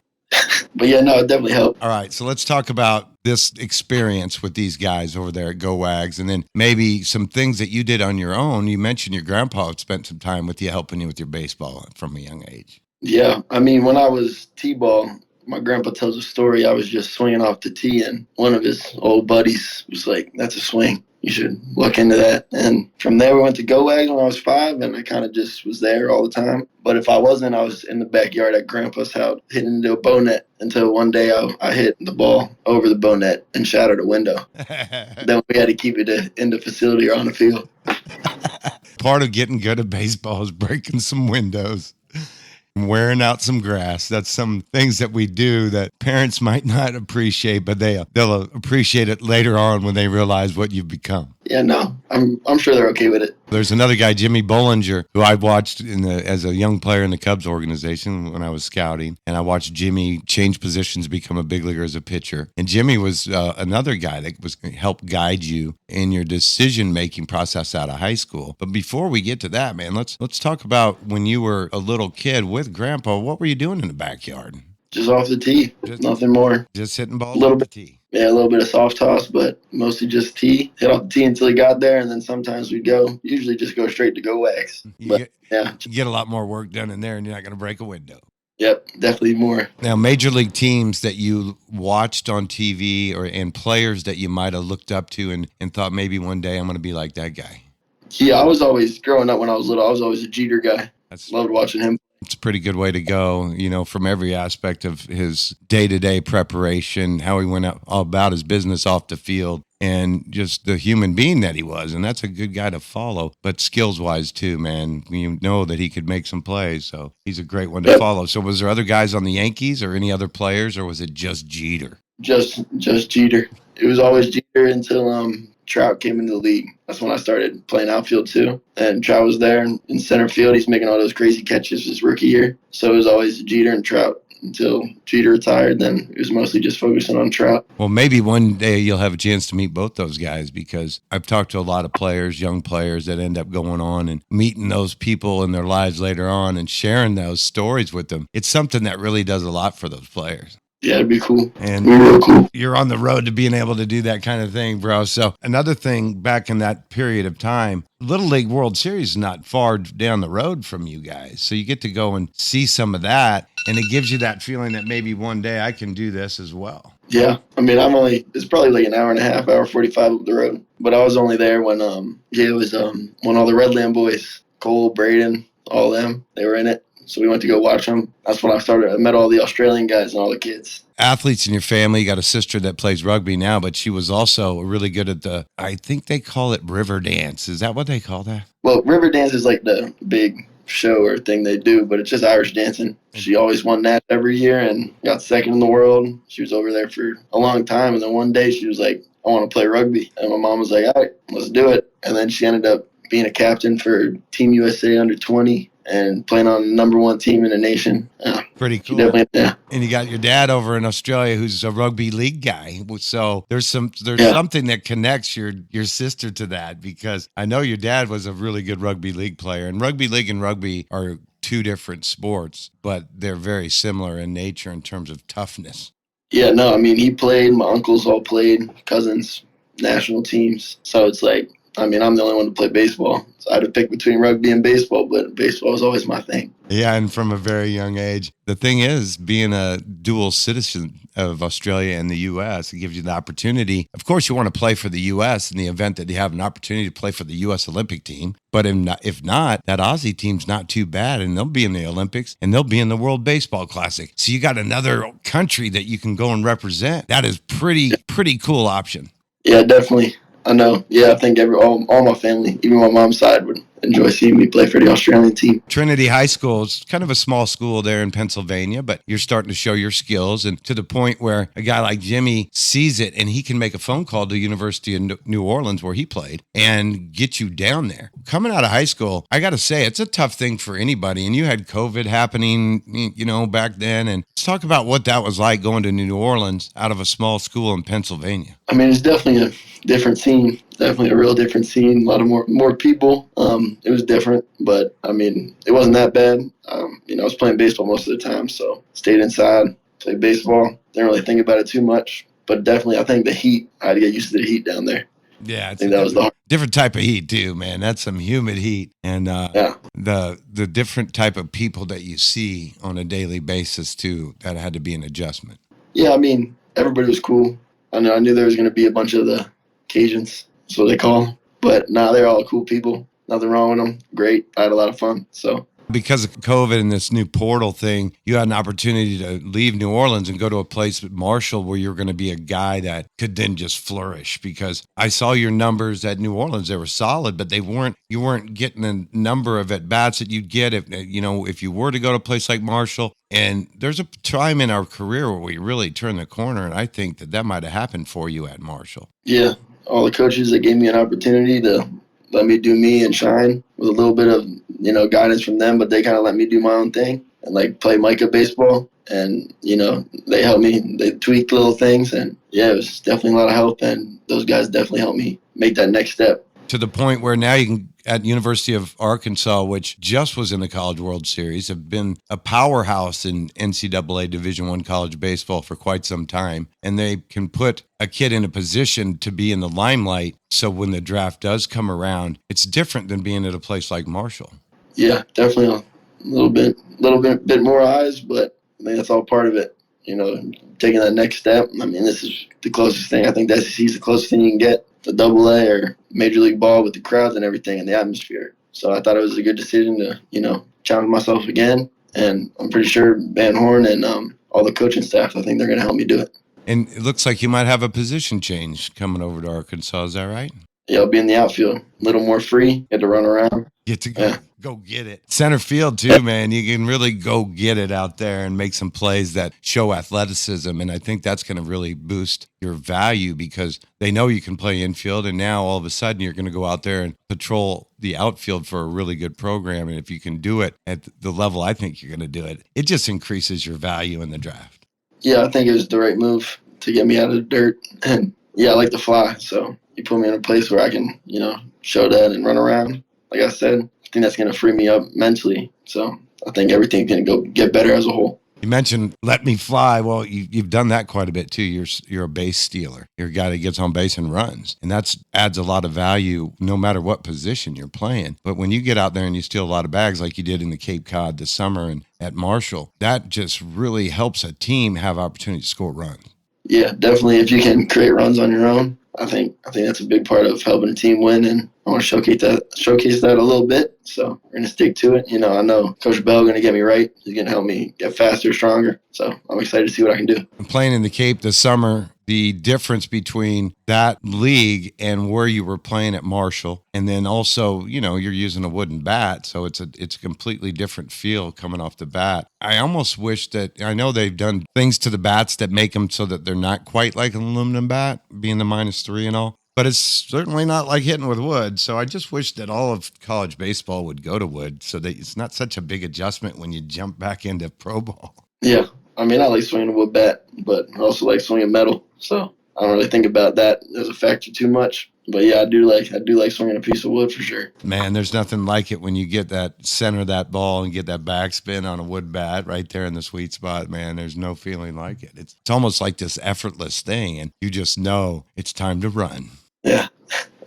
But, yeah, no, it definitely helped. All right, so let's talk about this experience with these guys over there at Go Wags and then maybe some things that you did on your own. You mentioned your grandpa had spent some time with you, helping you with your baseball from a young age. Yeah, I mean, when I was T-ball, my grandpa tells a story. I was just swinging off the tee, and one of his old buddies was like, that's a swing. you should look into that. And from there, we went to Go Wags when I was 5, and I kind of just was there all the time. But if I wasn't, I was in the backyard at Grandpa's house hitting into a bow net until one day I hit the ball over the bow net and shattered a window. Then we had to keep it in the facility or on the field. Part of getting good at baseball is breaking some windows, wearing out some grass. That's some things that we do that parents might not appreciate, but they'll appreciate it later on when they realize what you've become. Yeah, no, I'm sure they're okay with it. There's another guy, Jimmy Bollinger, who I watched as a young player in the Cubs organization when I was scouting, and I watched Jimmy change positions, become a big leaguer as a pitcher. And Jimmy was another guy that was help guide you in your decision-making process out of high school. But before we get to that, man, let's talk about when you were a little kid with Grandpa. What were you doing in the backyard? Just off the tee, nothing more. Just hitting balls off the tee. Yeah, a little bit of soft toss, but mostly just tee. Hit off the tee until he got there, and then sometimes we'd usually just go straight to Go Wags. You get a lot more work done in there, and you're not going to break a window. Yep, definitely more. Now, major league teams that you watched on TV and players that you might have looked up to and thought maybe one day I'm going to be like that guy. Yeah, I was always, growing up when I was little, I was always a Jeter guy. Loved watching him. It's a pretty good way to go, from every aspect of his day-to-day preparation, how he went all about his business off the field, and just the human being that he was. And that's a good guy to follow, but skills-wise too, man. You know that he could make some plays, so he's a great one to follow. So was there other guys on the Yankees or any other players, or was it just Jeter? Just Jeter. It was always Jeter until Trout came into the league. That's when I started playing outfield too. And Trout was there in center field. He's making all those crazy catches his rookie year. So it was always Jeter and Trout until Jeter retired. Then it was mostly just focusing on Trout. Well, maybe one day you'll have a chance to meet both those guys, because I've talked to a lot of players, young players, that end up going on and meeting those people in their lives later on and sharing those stories with them. It's something that really does a lot for those players. Yeah, it'd be cool. And real cool. You're on the road to being able to do that kind of thing, bro. So another thing back in that period of time, Little League World Series is not far down the road from you guys. So you get to go and see some of that, and it gives you that feeling that maybe one day I can do this as well. Yeah, I mean, it's probably like an hour and a half, hour 45 up the road. But I was only there when, it was when all the Redland boys, Cole, Braden, all them, they were in it. So we went to go watch them. That's when I met all the Australian guys and all the kids. Athletes in your family. You got a sister that plays rugby now, but she was also really good at I think they call it river dance. Is that what they call that? Well, river dance is like the big show or thing they do, but it's just Irish dancing. She always won that every year and got second in the world. She was over there for a long time. And then one day she was like, I want to play rugby. And my mom was like, all right, let's do it. And then she ended up being a captain for Team USA under 20. And playing on the #1 team in the nation. Pretty cool. Yeah. And you got your dad over in Australia who's a rugby league guy. So there's something that connects your sister to that, because I know your dad was a really good rugby league player. And rugby league and rugby are two different sports, but they're very similar in nature in terms of toughness. Yeah, no, I mean, he played. My uncles all played, cousins, national teams. So it's like, I mean, I'm the only one to play baseball. So I had to pick between rugby and baseball, but baseball was always my thing. Yeah, and from a very young age. The thing is, being a dual citizen of Australia and the U.S., it gives you the opportunity. Of course, you want to play for the U.S. in the event that you have an opportunity to play for the U.S. Olympic team. But if not, that Aussie team's not too bad, and they'll be in the Olympics, and they'll be in the World Baseball Classic. So you got another country that you can go and represent. That is pretty cool option. Yeah, definitely. I know. Yeah, I think all my family, even my mom's side, would enjoy seeing me play for the Australian team. Trinity High School is kind of a small school there in Pennsylvania, but you're starting to show your skills, and to the point where a guy like Jimmy sees it and he can make a phone call to the University of New Orleans where he played and get you down there. Coming out of high school, I got to say, it's a tough thing for anybody. And you had COVID happening, back then. And let's talk about what that was like going to New Orleans out of a small school in Pennsylvania. I mean, it's definitely a different scene. Definitely a real different scene. A lot of more people. It was different, but I mean, it wasn't that bad. I was playing baseball most of the time, so stayed inside, played baseball. Didn't really think about it too much, but definitely, I think the heat. I had to get used to the heat down there. Yeah, I think that was the different type of heat too, man. That's some humid heat, and the different type of people that you see on a daily basis too. That had to be an adjustment. Yeah, I mean, everybody was cool. I knew there was going to be a bunch of the Cajuns That's what they call them. But they're all cool people. Nothing wrong with them. Great. I had a lot of fun. So. Because of COVID and this new portal thing, you had an opportunity to leave New Orleans and go to a place at Marshall where you're going to be a guy that could then just flourish. Because I saw your numbers at New Orleans; they were solid, but you weren't getting the number of at bats that you'd get if you were to go to a place like Marshall. And there's a time in our career where we really turned the corner, and I think that might have happened for you at Marshall. Yeah, all the coaches that gave me an opportunity to let me do me and shine with a little bit of, guidance from them, but they kind of let me do my own thing and play Maika baseball. And, they helped me, they tweaked little things, and it was definitely a lot of help. And those guys definitely helped me make that next step. To the point where now you can, at University of Arkansas, which just was in the College World Series, have been a powerhouse in NCAA Division I college baseball for quite some time. And they can put a kid in a position to be in the limelight. So when the draft does come around, it's different than being at a place like Marshall. Yeah, definitely a little bit more eyes, but I think that's all part of it. Taking that next step. I mean, this is the closest thing. I think the SEC is the closest thing you can get to AA or Major League Ball with the crowds and everything and the atmosphere. So I thought it was a good decision to, challenge myself again. And I'm pretty sure Van Horn and all the coaching staff, I think they're going to help me do it. And it looks like you might have a position change coming over to Arkansas. Is that right? Yeah, I'll be in the outfield. A little more free. Get to run around. Get to go get it. Center field, too, man. You can really go get it out there and make some plays that show athleticism. And I think that's going to really boost your value because they know you can play infield. And now all of a sudden you're going to go out there and patrol the outfield for a really good program. And if you can do it at the level I think you're going to do it, it just increases your value in the draft. Yeah, I think it was the right move to get me out of the dirt. And I like to fly. So you put me in a place where I can, show that and run around. Like I said, I think that's going to free me up mentally. So I think everything's going to get better as a whole. You mentioned let me fly. Well, you've done that quite a bit too. You're a base stealer. You're a guy that gets on base and runs. And that adds a lot of value no matter what position you're playing. But when you get out there and you steal a lot of bags like you did in the Cape Cod this summer and at Marshall, that just really helps a team have opportunity to score runs. Yeah, definitely. If you can create runs on your own, I think that's a big part of helping a team win, and I want to showcase that a little bit. So we're gonna stick to it. I know Coach Bell gonna get me right. He's gonna help me get faster, stronger. So I'm excited to see what I can do. I'm playing in the Cape this summer. The difference between that league and where you were playing at Marshall, and then also, you're using a wooden bat, so it's a completely different feel coming off the bat. I almost wish that, I know they've done things to the bats that make them so that they're not quite like an aluminum bat, being the -3 and all, but it's certainly not like hitting with wood. So I just wish that all of college baseball would go to wood so that it's not such a big adjustment when you jump back into pro ball. Yeah. I mean, I like swinging a wood bat, but I also like swinging metal. So I don't really think about that as a factor too much. But yeah, I do like swinging a piece of wood for sure. Man, there's nothing like it when you get that center of that ball and get that backspin on a wood bat right there in the sweet spot. Man, there's no feeling like it. It's almost like this effortless thing, and you just know it's time to run. Yeah.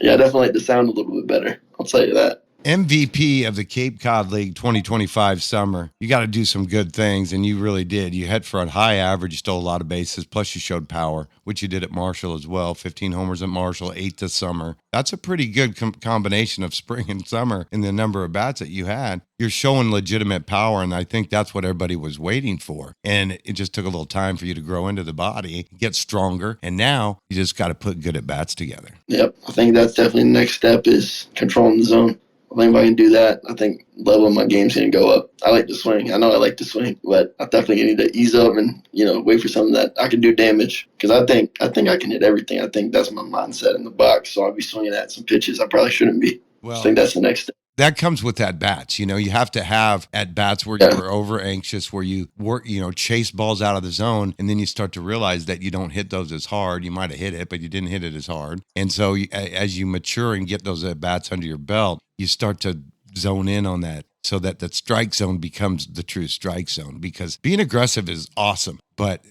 Yeah, I definitely like the sound a little bit better. I'll tell you that. MVP of the Cape Cod League 2025 summer. You got to do some good things, and you really did. You hit for a high average, you stole a lot of bases, plus you showed power, which you did at Marshall as well. 15 homers at Marshall, 8 this summer. That's a pretty good combination of spring and summer in the number of bats that you had. You're showing legitimate power, and I think that's what everybody was waiting for. And it just took a little time for you to grow into the body, get stronger, and now you just got to put good at bats together. Yep, I think that's definitely the next step is controlling the zone. I think if I can do that, I think level of my game's going to go up. I like to swing. I know I like to swing, but I definitely need to ease up and, wait for something that I can do damage. Because I think I can hit everything. I think that's my mindset in the box. So I'll be swinging at some pitches I probably shouldn't be. Well, I think that's the next step. That comes with at-bats. You have to have at-bats where you're over-anxious, where you work, chase balls out of the zone, and then you start to realize that you don't hit those as hard. You might have hit it, but you didn't hit it as hard. And so as you mature and get those at-bats under your belt, you start to zone in on that so that the strike zone becomes the true strike zone. Because being aggressive is awesome, but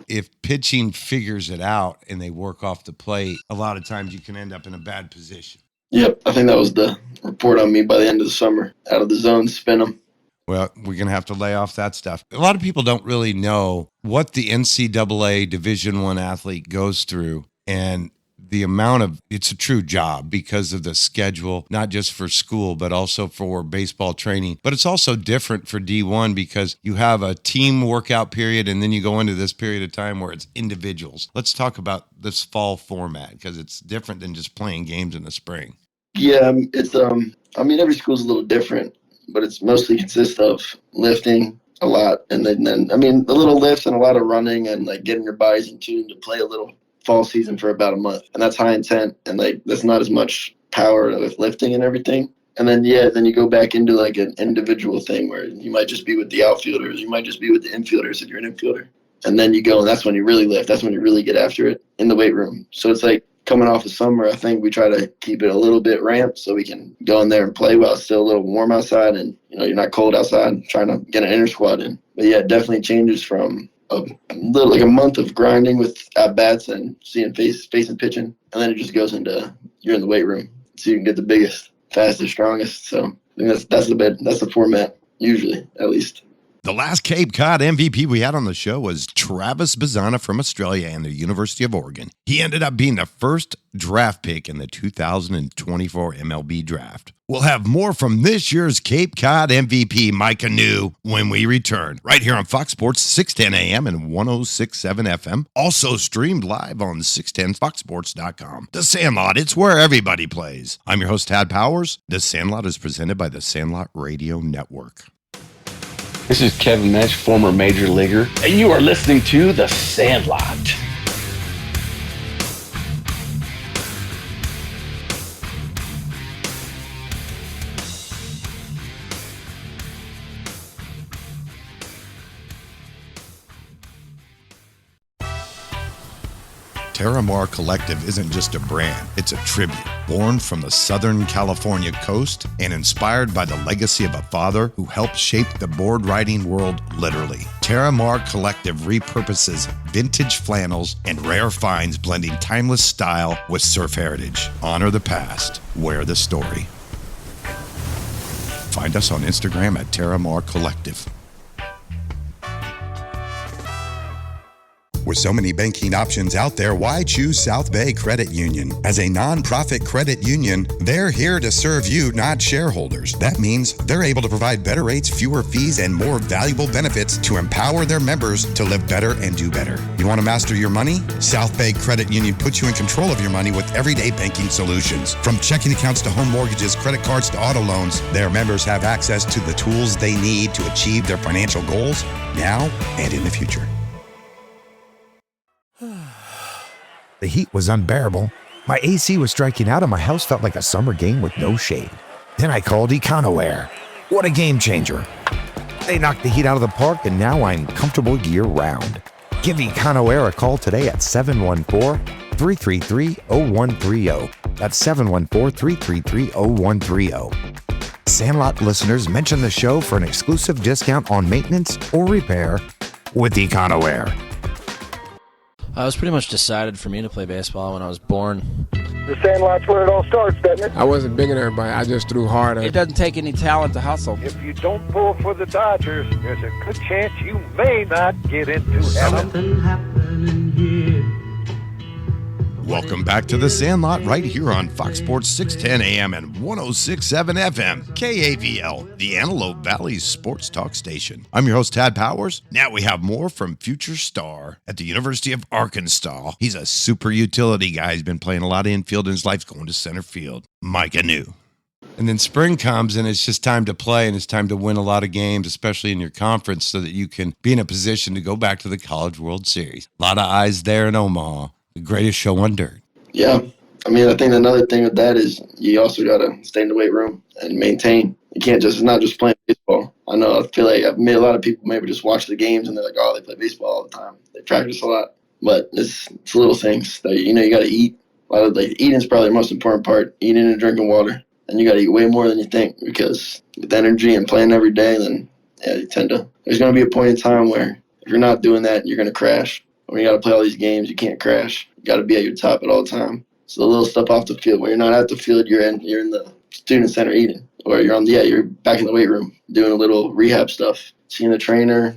if pitching figures it out and they work off the plate, a lot of times you can end up in a bad position. Yep, I think that was the report on me by the end of the summer. Out of the zone, spin them. Well, we're going to have to lay off that stuff. A lot of people don't really know what the NCAA Division I athlete goes through, and the amount of, it's a true job because of the schedule, not just for school, but also for baseball training. But it's also different for D1 because you have a team workout period and then you go into this period of time where it's individuals. Let's talk about this fall format because it's different than just playing games in the spring. Yeah, it's I mean, every school's a little different, but it's mostly consists of lifting a lot, and then I mean, a little lifts and a lot of running and like getting your bodies in tune to play a little fall season for about a month, and that's high intent, and like there's not as much power with lifting and everything. And then then you go back into like an individual thing where you might just be with the outfielders, you might just be with the infielders if you're an infielder, and then you go and that's when you really lift, that's when you really get after it in the weight room. So it's like, coming off of summer, I think we try to keep it a little bit ramped so we can go in there and play while it's still a little warm outside and, you're not cold outside, trying to get an inner squad in. But yeah, it definitely changes from a little, like a month of grinding with at-bats and seeing face and pitching, and then it just goes into you're in the weight room so you can get the biggest, fastest, strongest. So I think that's the format, usually, at least. The last Cape Cod MVP we had on the show was Travis Bazzana from Australia and the University of Oregon. He ended up being the first draft pick in the 2024 MLB draft. We'll have more from this year's Cape Cod MVP Maika Niu when we return, right here on Fox Sports 610 AM and 106.7 FM. Also streamed live on 610foxsports.com. The Sandlot, it's where everybody plays. I'm your host, Tad Powers. The Sandlot is presented by the Sandlot Radio Network. This is Kevin Mesh, former major leaguer, and you are listening to The Sandlot. Terramar Collective isn't just a brand, it's a tribute. Born from the Southern California coast and inspired by the legacy of a father who helped shape the board riding world literally. Terramar Collective repurposes vintage flannels and rare finds, blending timeless style with surf heritage. Honor the past, wear the story. Find us on Instagram at Terramar Collective. With so many banking options out there, why choose South Bay Credit Union? As a nonprofit credit union, they're here to serve you, not shareholders. That means they're able to provide better rates, fewer fees, and more valuable benefits to empower their members to live better and do better. You want to master your money? South Bay Credit Union puts you in control of your money with everyday banking solutions. From checking accounts to home mortgages, credit cards to auto loans, their members have access to the tools they need to achieve their financial goals now and in the future. The heat was unbearable. My AC was striking out and my house felt like a summer game with no shade. Then I called EconoAir. What a game changer. They knocked the heat out of the park and now I'm comfortable year-round. Give EconoAir a call today at 714-333-0130. That's 714-333-0130. Sandlot listeners, mention the show for an exclusive discount on maintenance or repair with EconoAir. It was pretty much decided for me to play baseball when I was born. The Sandlot's where it all starts, doesn't it? I wasn't bigger than everybody. I just threw harder. It doesn't take any talent to hustle. If you don't pull for the Dodgers, there's a good chance you may not get into heaven. Something happening here. Welcome back to the Sandlot right here on Fox Sports 610 AM and 106.7 FM, KAVL, the Antelope Valley Sports Talk Station. I'm your host, Tad Powers. Now we have more from future star at the University of Arkansas. He's a super utility guy. He's been playing a lot of infield in his life, going to center field. Maika Niu. And then spring comes and it's just time to play and it's time to win a lot of games, especially in your conference, so that you can be in a position to go back to the College World Series. A lot of eyes there in Omaha. The greatest show on dirt. Yeah. I mean, I think another thing with that is you also got to stay in the weight room and maintain. You can't just, it's not just playing baseball. I feel like I've made a lot of people maybe just watch the games and they're like, oh, they play baseball all the time. They practice a lot. But it's little things that, you got to eat. Eating is probably the most important part, eating and drinking water. And you got to eat way more than you think because with energy and playing every day, then, yeah, there's going to be a point in time where if you're not doing that, you're going to crash. When you got to play all these games, you can't crash. You got to be at your top at all time. So the little stuff off the field, when you're not at the field, you're in the student center eating, or you're back in the weight room doing a little rehab stuff, seeing the trainer,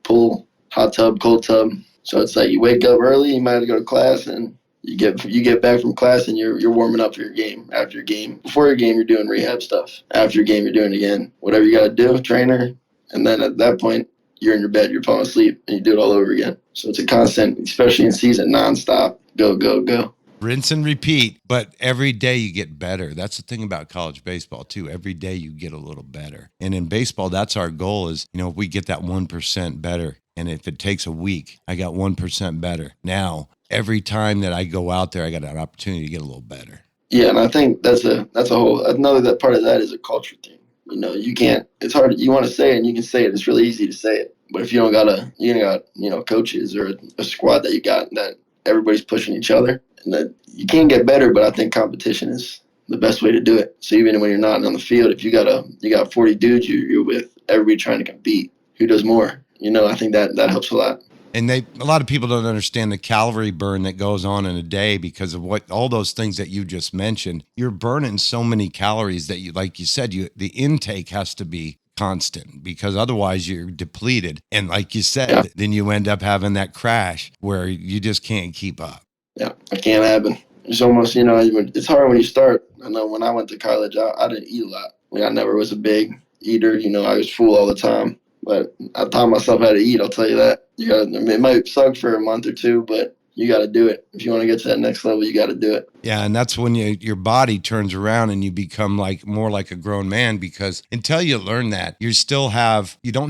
pool, hot tub, cold tub. So it's like you wake up early, you might have to go to class, and You get back from class and you're warming up for your game. After your game, before your game, you're doing rehab stuff. After your game, you're doing it again. Whatever you got to do, trainer. And then at that point, you're in your bed, you're falling asleep, and you do it all over again. So it's a constant, especially in season, nonstop. Go, go, go. Rinse and repeat, but every day you get better. That's the thing about college baseball, too. Every day you get a little better. And in baseball, that's our goal is, if we get that 1% better, and if it takes a week, I got 1% better. Now, every time that I go out there, I got an opportunity to get a little better. Yeah, and I think that's a whole, that part of that is a culture thing. You can't, it's hard, you want to say it and you can say it. It's really easy to say it. But if you don't got coaches or a squad that you got that everybody's pushing each other, and that you can get better, but I think competition is the best way to do it. So even when you're not on the field, if you got 40 dudes you're with, everybody trying to compete, who does more? I think that helps a lot. And a lot of people don't understand the calorie burn that goes on in a day because of all those things that you just mentioned. You're burning so many calories that like you said, the intake has to be constant because otherwise you're depleted. And like you said, then you end up having that crash where you just can't keep up. Yeah, it can't happen. It's almost, it's hard when you start. I know when I went to college, I didn't eat a lot. I never was a big eater. I was full all the time. But I taught myself how to eat, I'll tell you that. It might suck for a month or two, but you got to do it. If you want to get to that next level, you got to do it. Yeah, and that's when your body turns around and you become more like a grown man because until you learn that, you don't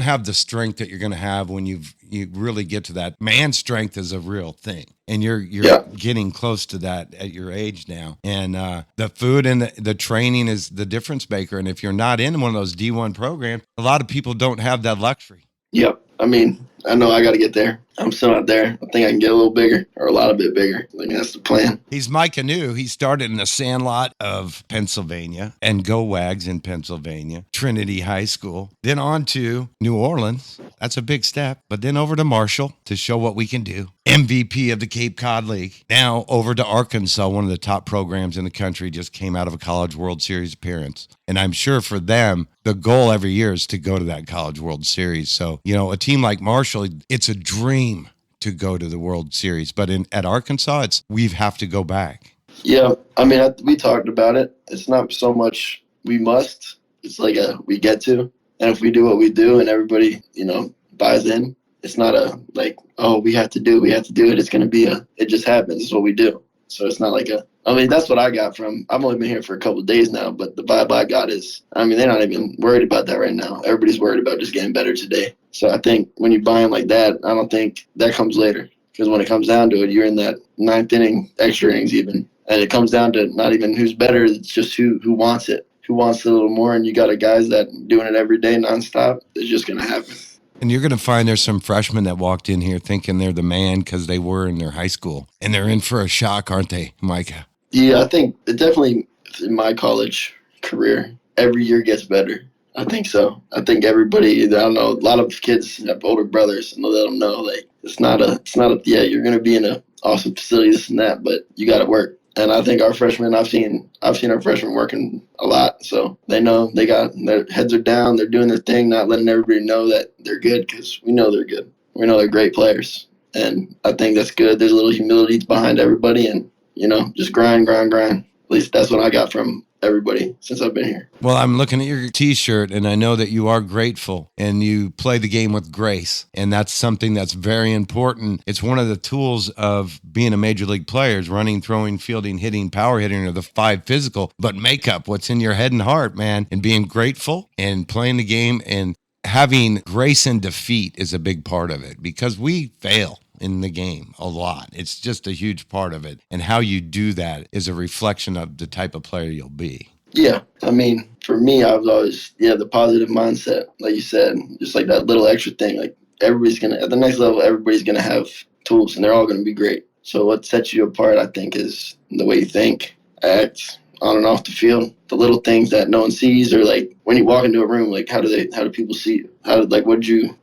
have the strength that you're going to have when you really get to that. Man strength is a real thing. And you're getting close to that at your age now. And the food and the training is the difference maker. And if you're not in one of those D1 programs, a lot of people don't have that luxury. Yep. I know I got to get there. I'm still not there. I think I can get a little bigger or a lot bit bigger. I think that's the plan. He's Maika Niu. He started in the Sandlot of Pennsylvania and Go Wags in Pennsylvania, Trinity High School, then on to New Orleans. That's a big step. But then over to Marshall to show what we can do. MVP of the Cape Cod League. Now over to Arkansas, one of the top programs in the country, just came out of a College World Series appearance. And I'm sure for them, the goal every year is to go to that College World Series. So, a team like Marshall, it's a dream to go to the World Series. But at Arkansas, we have to go back. Yeah, we talked about it. It's not so much we must. It's like we get to. And if we do what we do and everybody, buys in, it's not we have to do it. It's going to be it just happens. It's what we do. So it's not like that's what I got from, I've only been here for a couple of days now, but the vibe I got is, they're not even worried about that right now. Everybody's worried about just getting better today. So I think when you buy in like that, I don't think that comes later. Because when it comes down to it, you're in that ninth inning, extra innings even. And it comes down to not even who's better, it's just who wants it. Who wants it a little more, and you got guys that doing it every day nonstop, it's just going to happen. And you're going to find there's some freshmen that walked in here thinking they're the man because they were in their high school. And they're in for a shock, aren't they, Maika? Yeah, I think it definitely, in my college career, every year gets better. I think so. I think everybody, I don't know, a lot of kids have older brothers, and let them know, it's not you're going to be in an awesome facility, this and that, but you got to work. And I think our freshmen, I've seen our freshmen working a lot. So they know their heads are down. They're doing their thing, not letting everybody know that they're good because we know they're good. We know they're great players. And I think that's good. There's a little humility behind everybody and, just grind. At least that's what I got from everybody since I've been here. Well, I'm looking at your T-shirt, and I know that you are grateful, and you play the game with grace, and that's something that's very important. It's one of the tools of being a major league player is running, throwing, fielding, hitting, power hitting are the 5 physical, but make up what's in your head and heart, man, and being grateful and playing the game and having grace in defeat is a big part of it because we fail in the game a lot. It's just a huge part of it. And how you do that is a reflection of the type of player you'll be. Yeah. For me, I was always, the positive mindset, like you said, just like that little extra thing. Like everybody's at the next level, everybody's going to have tools and they're all going to be great. So what sets you apart, I think, is the way you think, act, on and off the field. The little things that no one sees, or like when you walk into a room, like how do people see you?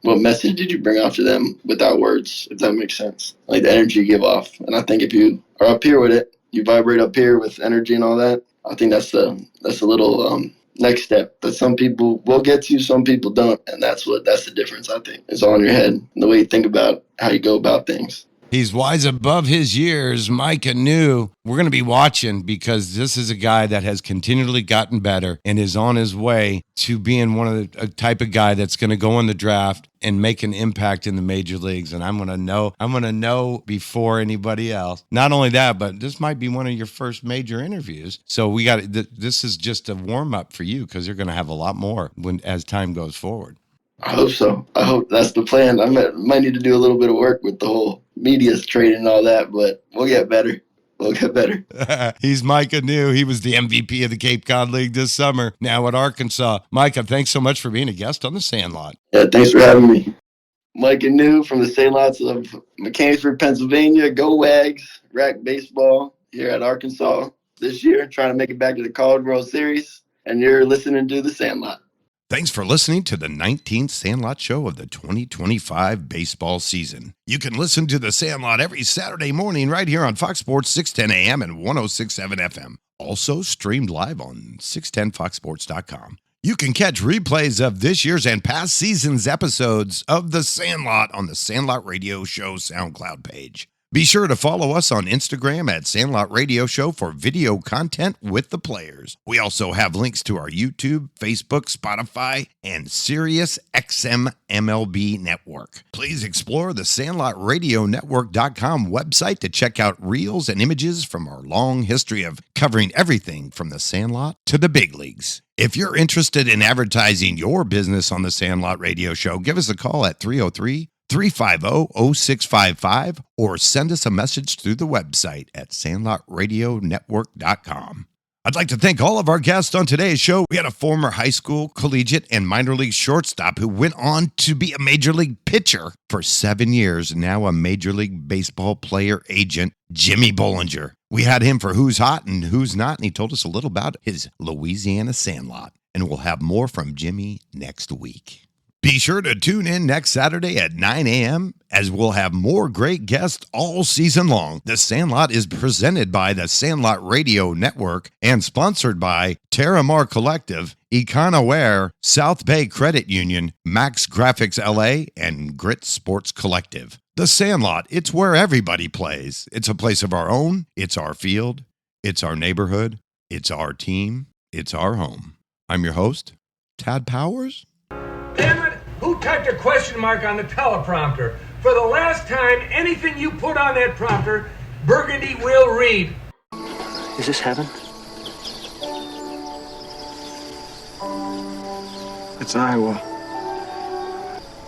What message did you bring off to them without words, if that makes sense? Like the energy you give off. And I think if you are up here with it, you vibrate up here with energy and all that, I think that's the little next step that some people will get to, some people don't. And that's the difference, I think. It's all in your head and the way you think about how you go about things. He's wise above his years. Maika Niu, we're going to be watching because this is a guy that has continually gotten better and is on his way to being one of the type of guy that's going to go in the draft and make an impact in the major leagues. And I'm going to know before anybody else. Not only that, but this might be one of your first major interviews. So this is just a warm up for you because you're going to have a lot more as time goes forward. I hope so. I hope that's the plan. I might need to do a little bit of work with the whole media training and all that, but we'll get better. He's Maika Niu. He was the MVP of the Cape Cod League this summer, now at Arkansas. Maika, thanks so much for being a guest on the Sandlot. Yeah, thanks for having me. Maika Niu from the Sandlots of Mechanicsburg, Pennsylvania. Go Wags, rack baseball here at Arkansas this year, trying to make it back to the College World Series. And you're listening to the Sandlot. Thanks for listening to the 19th Sandlot Show of the 2025 baseball season. You can listen to the Sandlot every Saturday morning right here on Fox Sports 610 AM and 106.7 FM. Also streamed live on 610foxsports.com. You can catch replays of this year's and past seasons' episodes of the Sandlot on the Sandlot Radio Show SoundCloud page. Be sure to follow us on Instagram at Sandlot Radio Show for video content with the players. We also have links to our YouTube, Facebook, Spotify, and Sirius XM MLB network. Please explore the SandlotRadioNetwork.com website to check out reels and images from our long history of covering everything from the Sandlot to the big leagues. If you're interested in advertising your business on the Sandlot Radio Show, give us a call at 303-350-0655 or send us a message through the website at SandlotRadioNetwork.com. I'd like to thank all of our guests on today's show. We had a former high school, collegiate, and minor league shortstop who went on to be a major league pitcher for 7 years, now a Major League Baseball player agent, Jimmy Bollinger. We had him for Who's Hot and Who's Not, and he told us a little about his Louisiana Sandlot. And we'll have more from Jimmy next week. Be sure to tune in next Saturday at 9 a.m. as we'll have more great guests all season long. The Sandlot is presented by the Sandlot Radio Network and sponsored by Terramar Collective, Econoware, South Bay Credit Union, Max Graphics LA, and Grit Sports Collective. The Sandlot, it's where everybody plays. It's a place of our own. It's our field. It's our neighborhood. It's our team. It's our home. I'm your host, Tad Powers. Damn it! Who typed a question mark on the teleprompter? For the last time, anything you put on that prompter, Burgundy will read. Is this heaven? It's Iowa.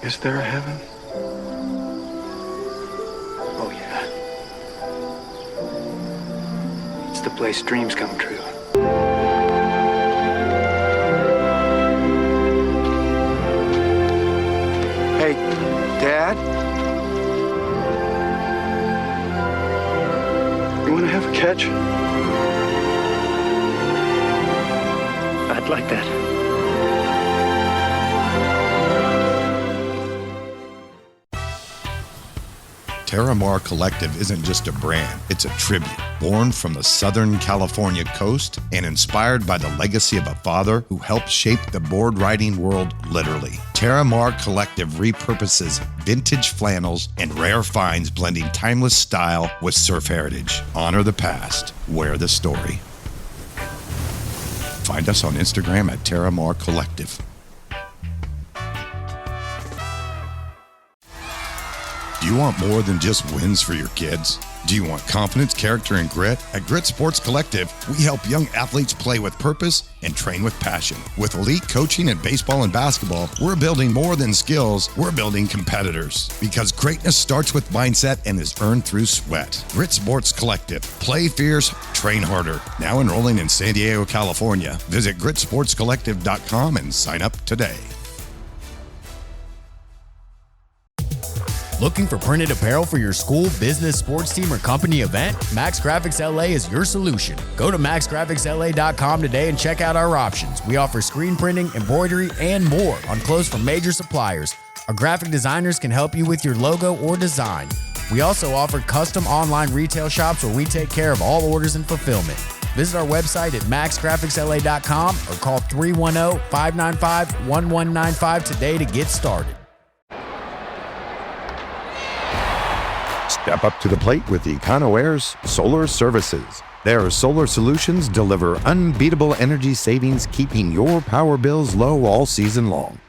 Is there a heaven? Oh, yeah. It's the place dreams come true. Hey, Dad? You want to have a catch? I'd like that. Terramar Collective isn't just a brand, it's a tribute. Born from the Southern California coast and inspired by the legacy of a father who helped shape the board riding world literally. Terramar Collective repurposes vintage flannels and rare finds, blending timeless style with surf heritage. Honor the past, wear the story. Find us on Instagram at Terramar Collective. Do you want more than just wins for your kids? Do you want confidence, character, and grit? At Grit Sports Collective, we help young athletes play with purpose and train with passion. With elite coaching in baseball and basketball, we're building more than skills, we're building competitors. Because greatness starts with mindset and is earned through sweat. Grit Sports Collective. Play fierce, train harder. Now enrolling in San Diego, California. Visit gritsportscollective.com and sign up today. Looking for printed apparel for your school, business, sports team, or company event? Max Graphics LA is your solution. Go to maxgraphicsla.com today and check out our options. We offer screen printing, embroidery, and more on clothes from major suppliers. Our graphic designers can help you with your logo or design. We also offer custom online retail shops where we take care of all orders and fulfillment. Visit our website at maxgraphicsla.com or call 310-595-1195 today to get started. Step up to the plate with EconoAir's solar services. Their solar solutions deliver unbeatable energy savings, keeping your power bills low all season long.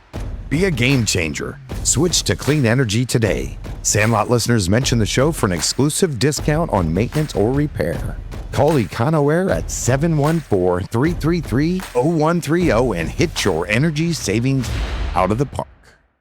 Be a game changer. Switch to clean energy today. Sandlot listeners mention the show for an exclusive discount on maintenance or repair. Call EconoAir at 714-333-0130 and hit your energy savings out of the park.